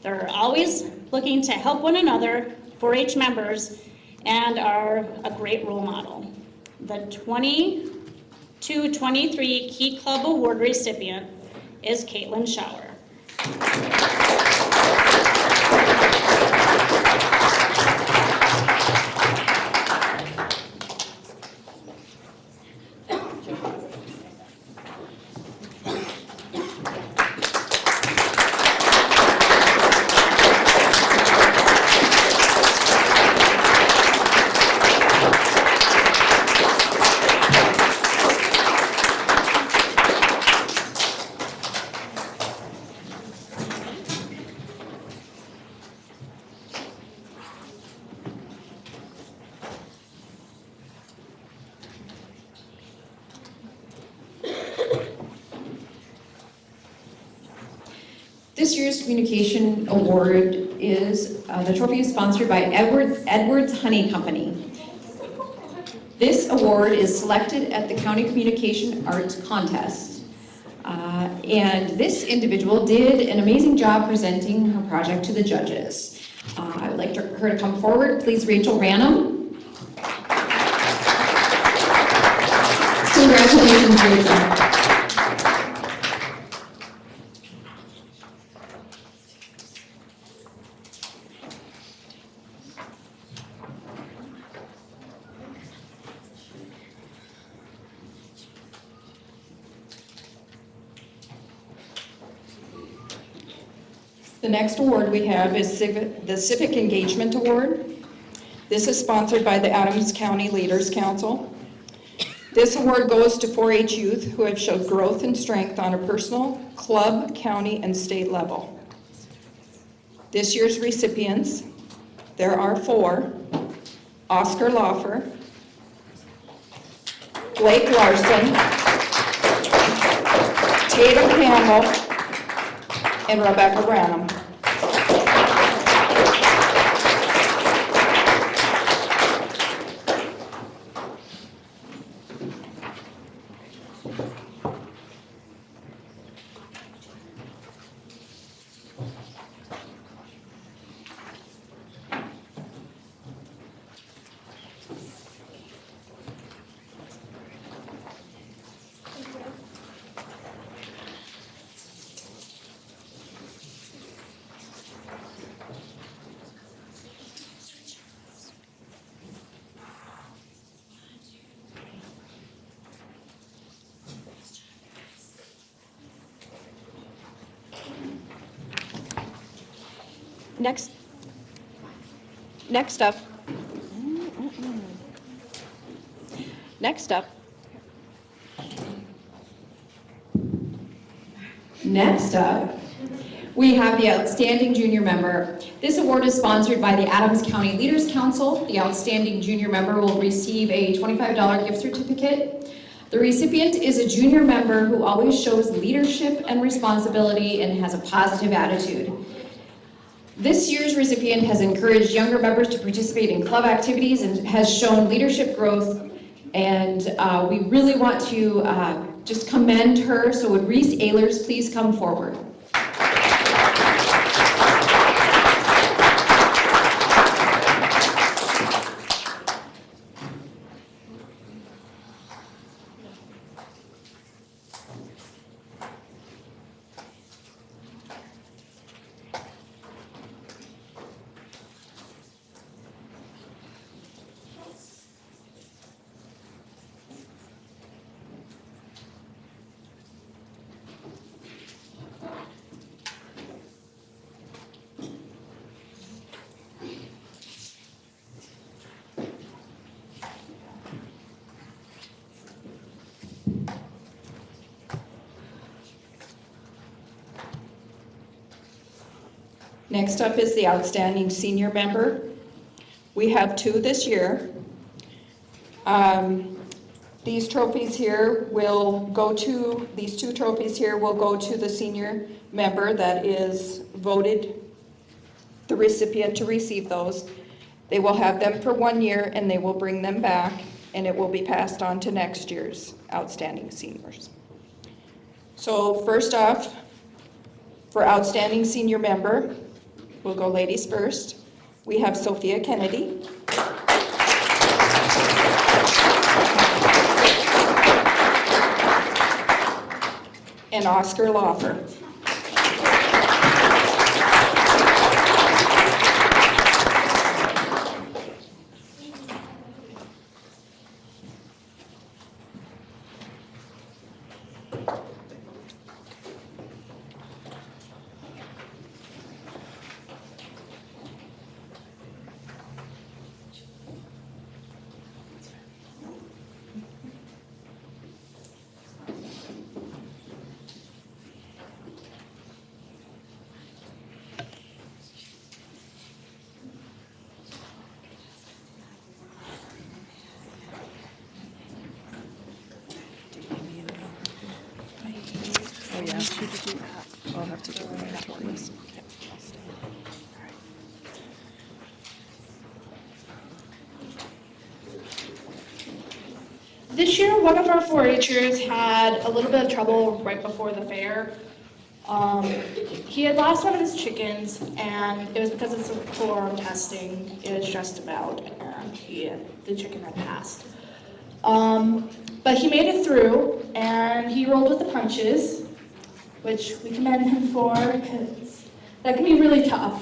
They're always looking to help one another, 4-H members, and are a great role model. The 22-23 Key Club Award recipient is Caitlin Schauer. This year's Communication Award is, the trophy is sponsored by Edwards Honey Company. This award is selected at the County Communication Arts Contest. And this individual did an amazing job presenting her project to the judges. I would like her to come forward. Please, Rachel Ranum. Congratulations, Rachel. The next award we have is the Civic Engagement Award. This is sponsored by the Adams County Leaders Council. This award goes to 4-H youth who have showed growth and strength on a personal, club, county, and state level. This year's recipients, there are 4: Oscar Loffer, Blake Larson, Tatum Campbell, and Rebecca Branham. Next up, we have the Outstanding Junior Member. This award is sponsored by the Adams County Leaders Council. The Outstanding Junior Member will receive a $25 gift certificate. The recipient is a junior member who always shows leadership and responsibility and has a positive attitude. This year's recipient has encouraged younger members to participate in club activities and has shown leadership growth, and we really want to just commend her. So would Reese Ehlers please come forward? Next up is the Outstanding Senior Member. We have 2 this year. These 2 trophies here will go to the senior member that is voted the recipient to receive those. They will have them for 1 year and they will bring them back, and it will be passed on to next year's Outstanding Seniors. So first off, for Outstanding Senior Member, we'll go ladies first. We have Sophia Kennedy. and Oscar Loffer. Oh, yeah, she did do that. I'll have to get mandatories. This year, one of our 4-H'ers had a little bit of trouble right before the fair. He had lost one of his chickens, and it was because of some poor testing. It was just about, and the chicken had passed. But he made it through, and he rolled with the punches, which we commend him for, because that can be really tough.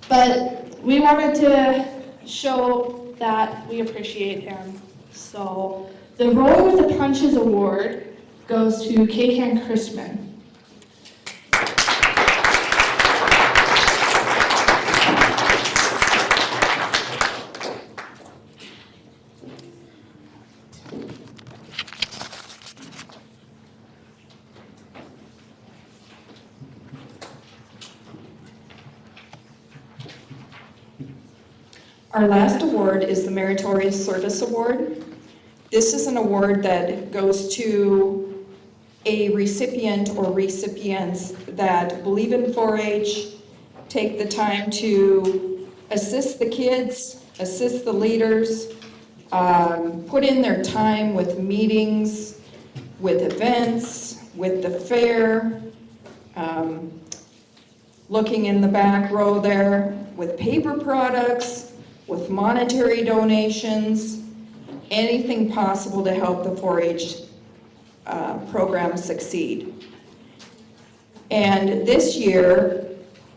But we wanted to show that we appreciate him. So the Roll with the Punches Award goes to Kahan Chrisman. Our last award is the Meritorious Service Award. This is an award that goes to a recipient or recipients that believe in 4-H, take the time to assist the kids, assist the leaders, put in their time with meetings, with events, with the fair, looking in the back row there, with paper products, with monetary donations, anything possible to help the 4-H program succeed. And this year,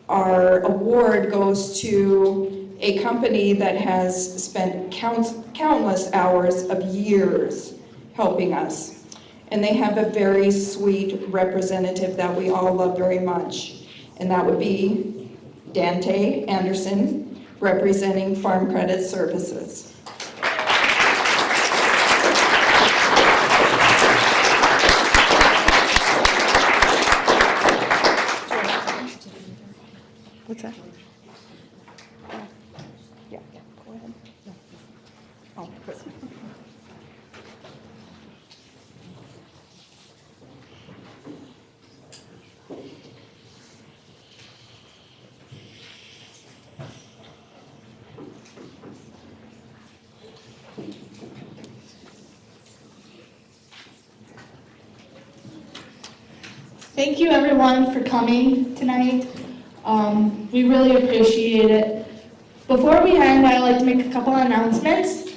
our award goes to a company that has spent countless hours of years helping us. And they have a very sweet representative that we all love very much. And that would be Dante Anderson, representing Farm Credit Services. What's that? Yeah, go ahead. Oh, good. Thank you everyone for coming tonight. We really appreciate it. Before we end, I'd like to make a couple announcements.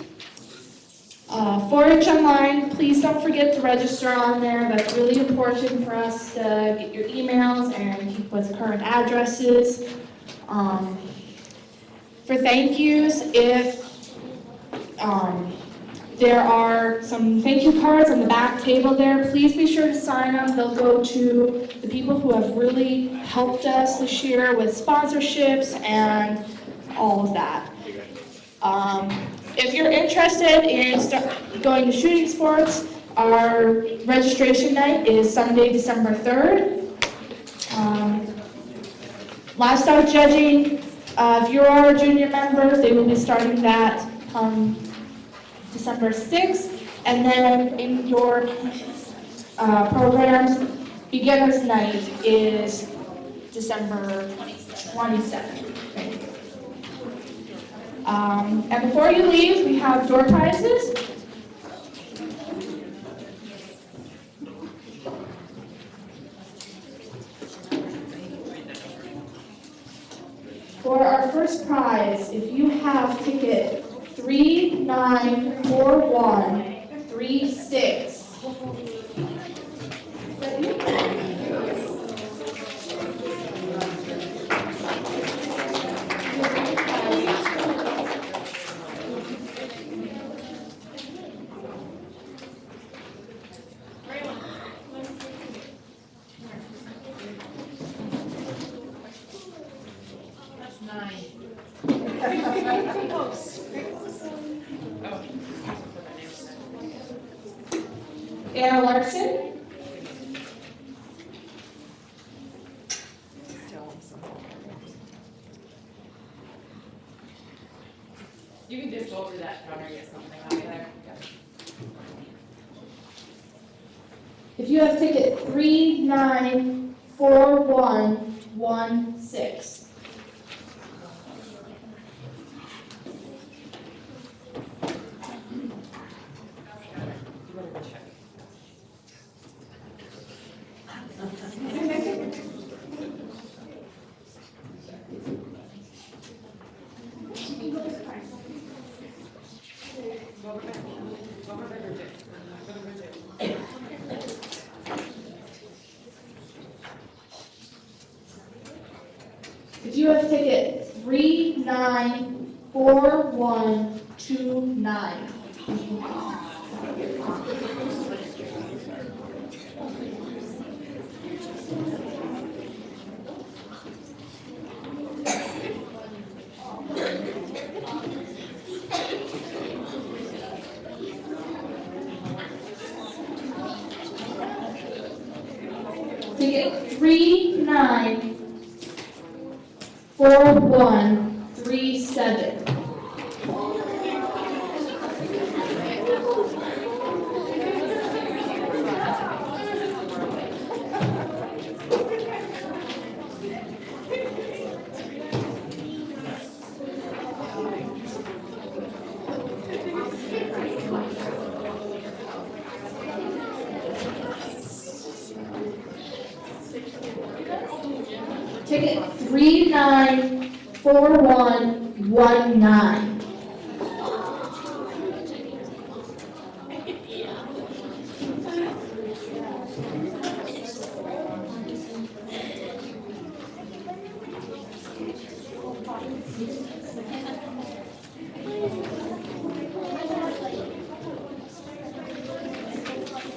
4-H Online, please don't forget to register on there. That's really important for us to get your emails and keep with current addresses. For thank yous, if there are some thank you cards on the back table there. Please be sure to sign them. They'll go to the people who have really helped us this year with sponsorships and all of that. If you're interested in going to shooting sports, our registration night is Sunday, December 3rd. Livestock judging, if you are a junior member, they will be starting that December 6th, and then in your programs, beginner's night is December 27th. And before you leave, we have door prizes. For our first prize, if you have ticket 394136, Anna Larson. You can just go over that counter and get something out of there. If you have ticket 394116. If you have ticket 394129. Ticket 394137. Ticket 394119.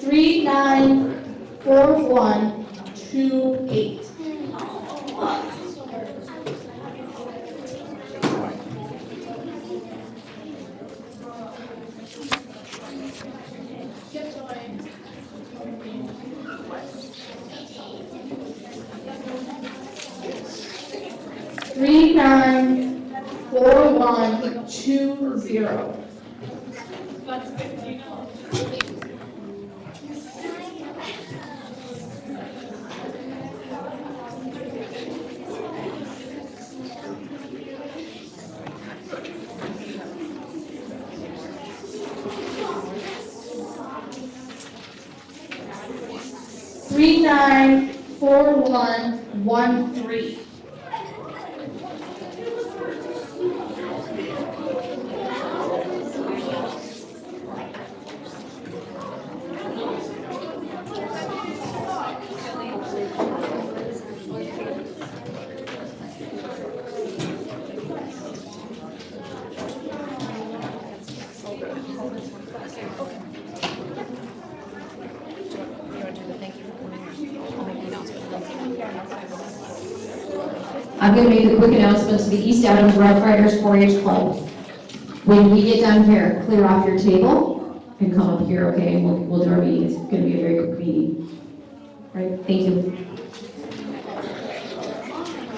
Three nine 4128. Three nine 4120. Three nine 4113. I'm going to make a quick announcement to the East Adams Rough Riders 4-H Club. When we get done here, clear off your table and come up here, okay? And we'll do our meeting. It's going to be a very quick meeting. All right, thank you.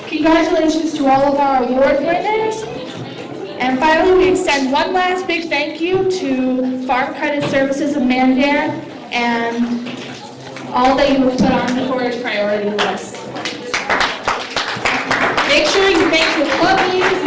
Congratulations to all of our award winners. And finally, we extend one last big thank you to Farm Credit Services of Mandan and all that you have put on the 4-H priority list. Make sure you thank your club leaders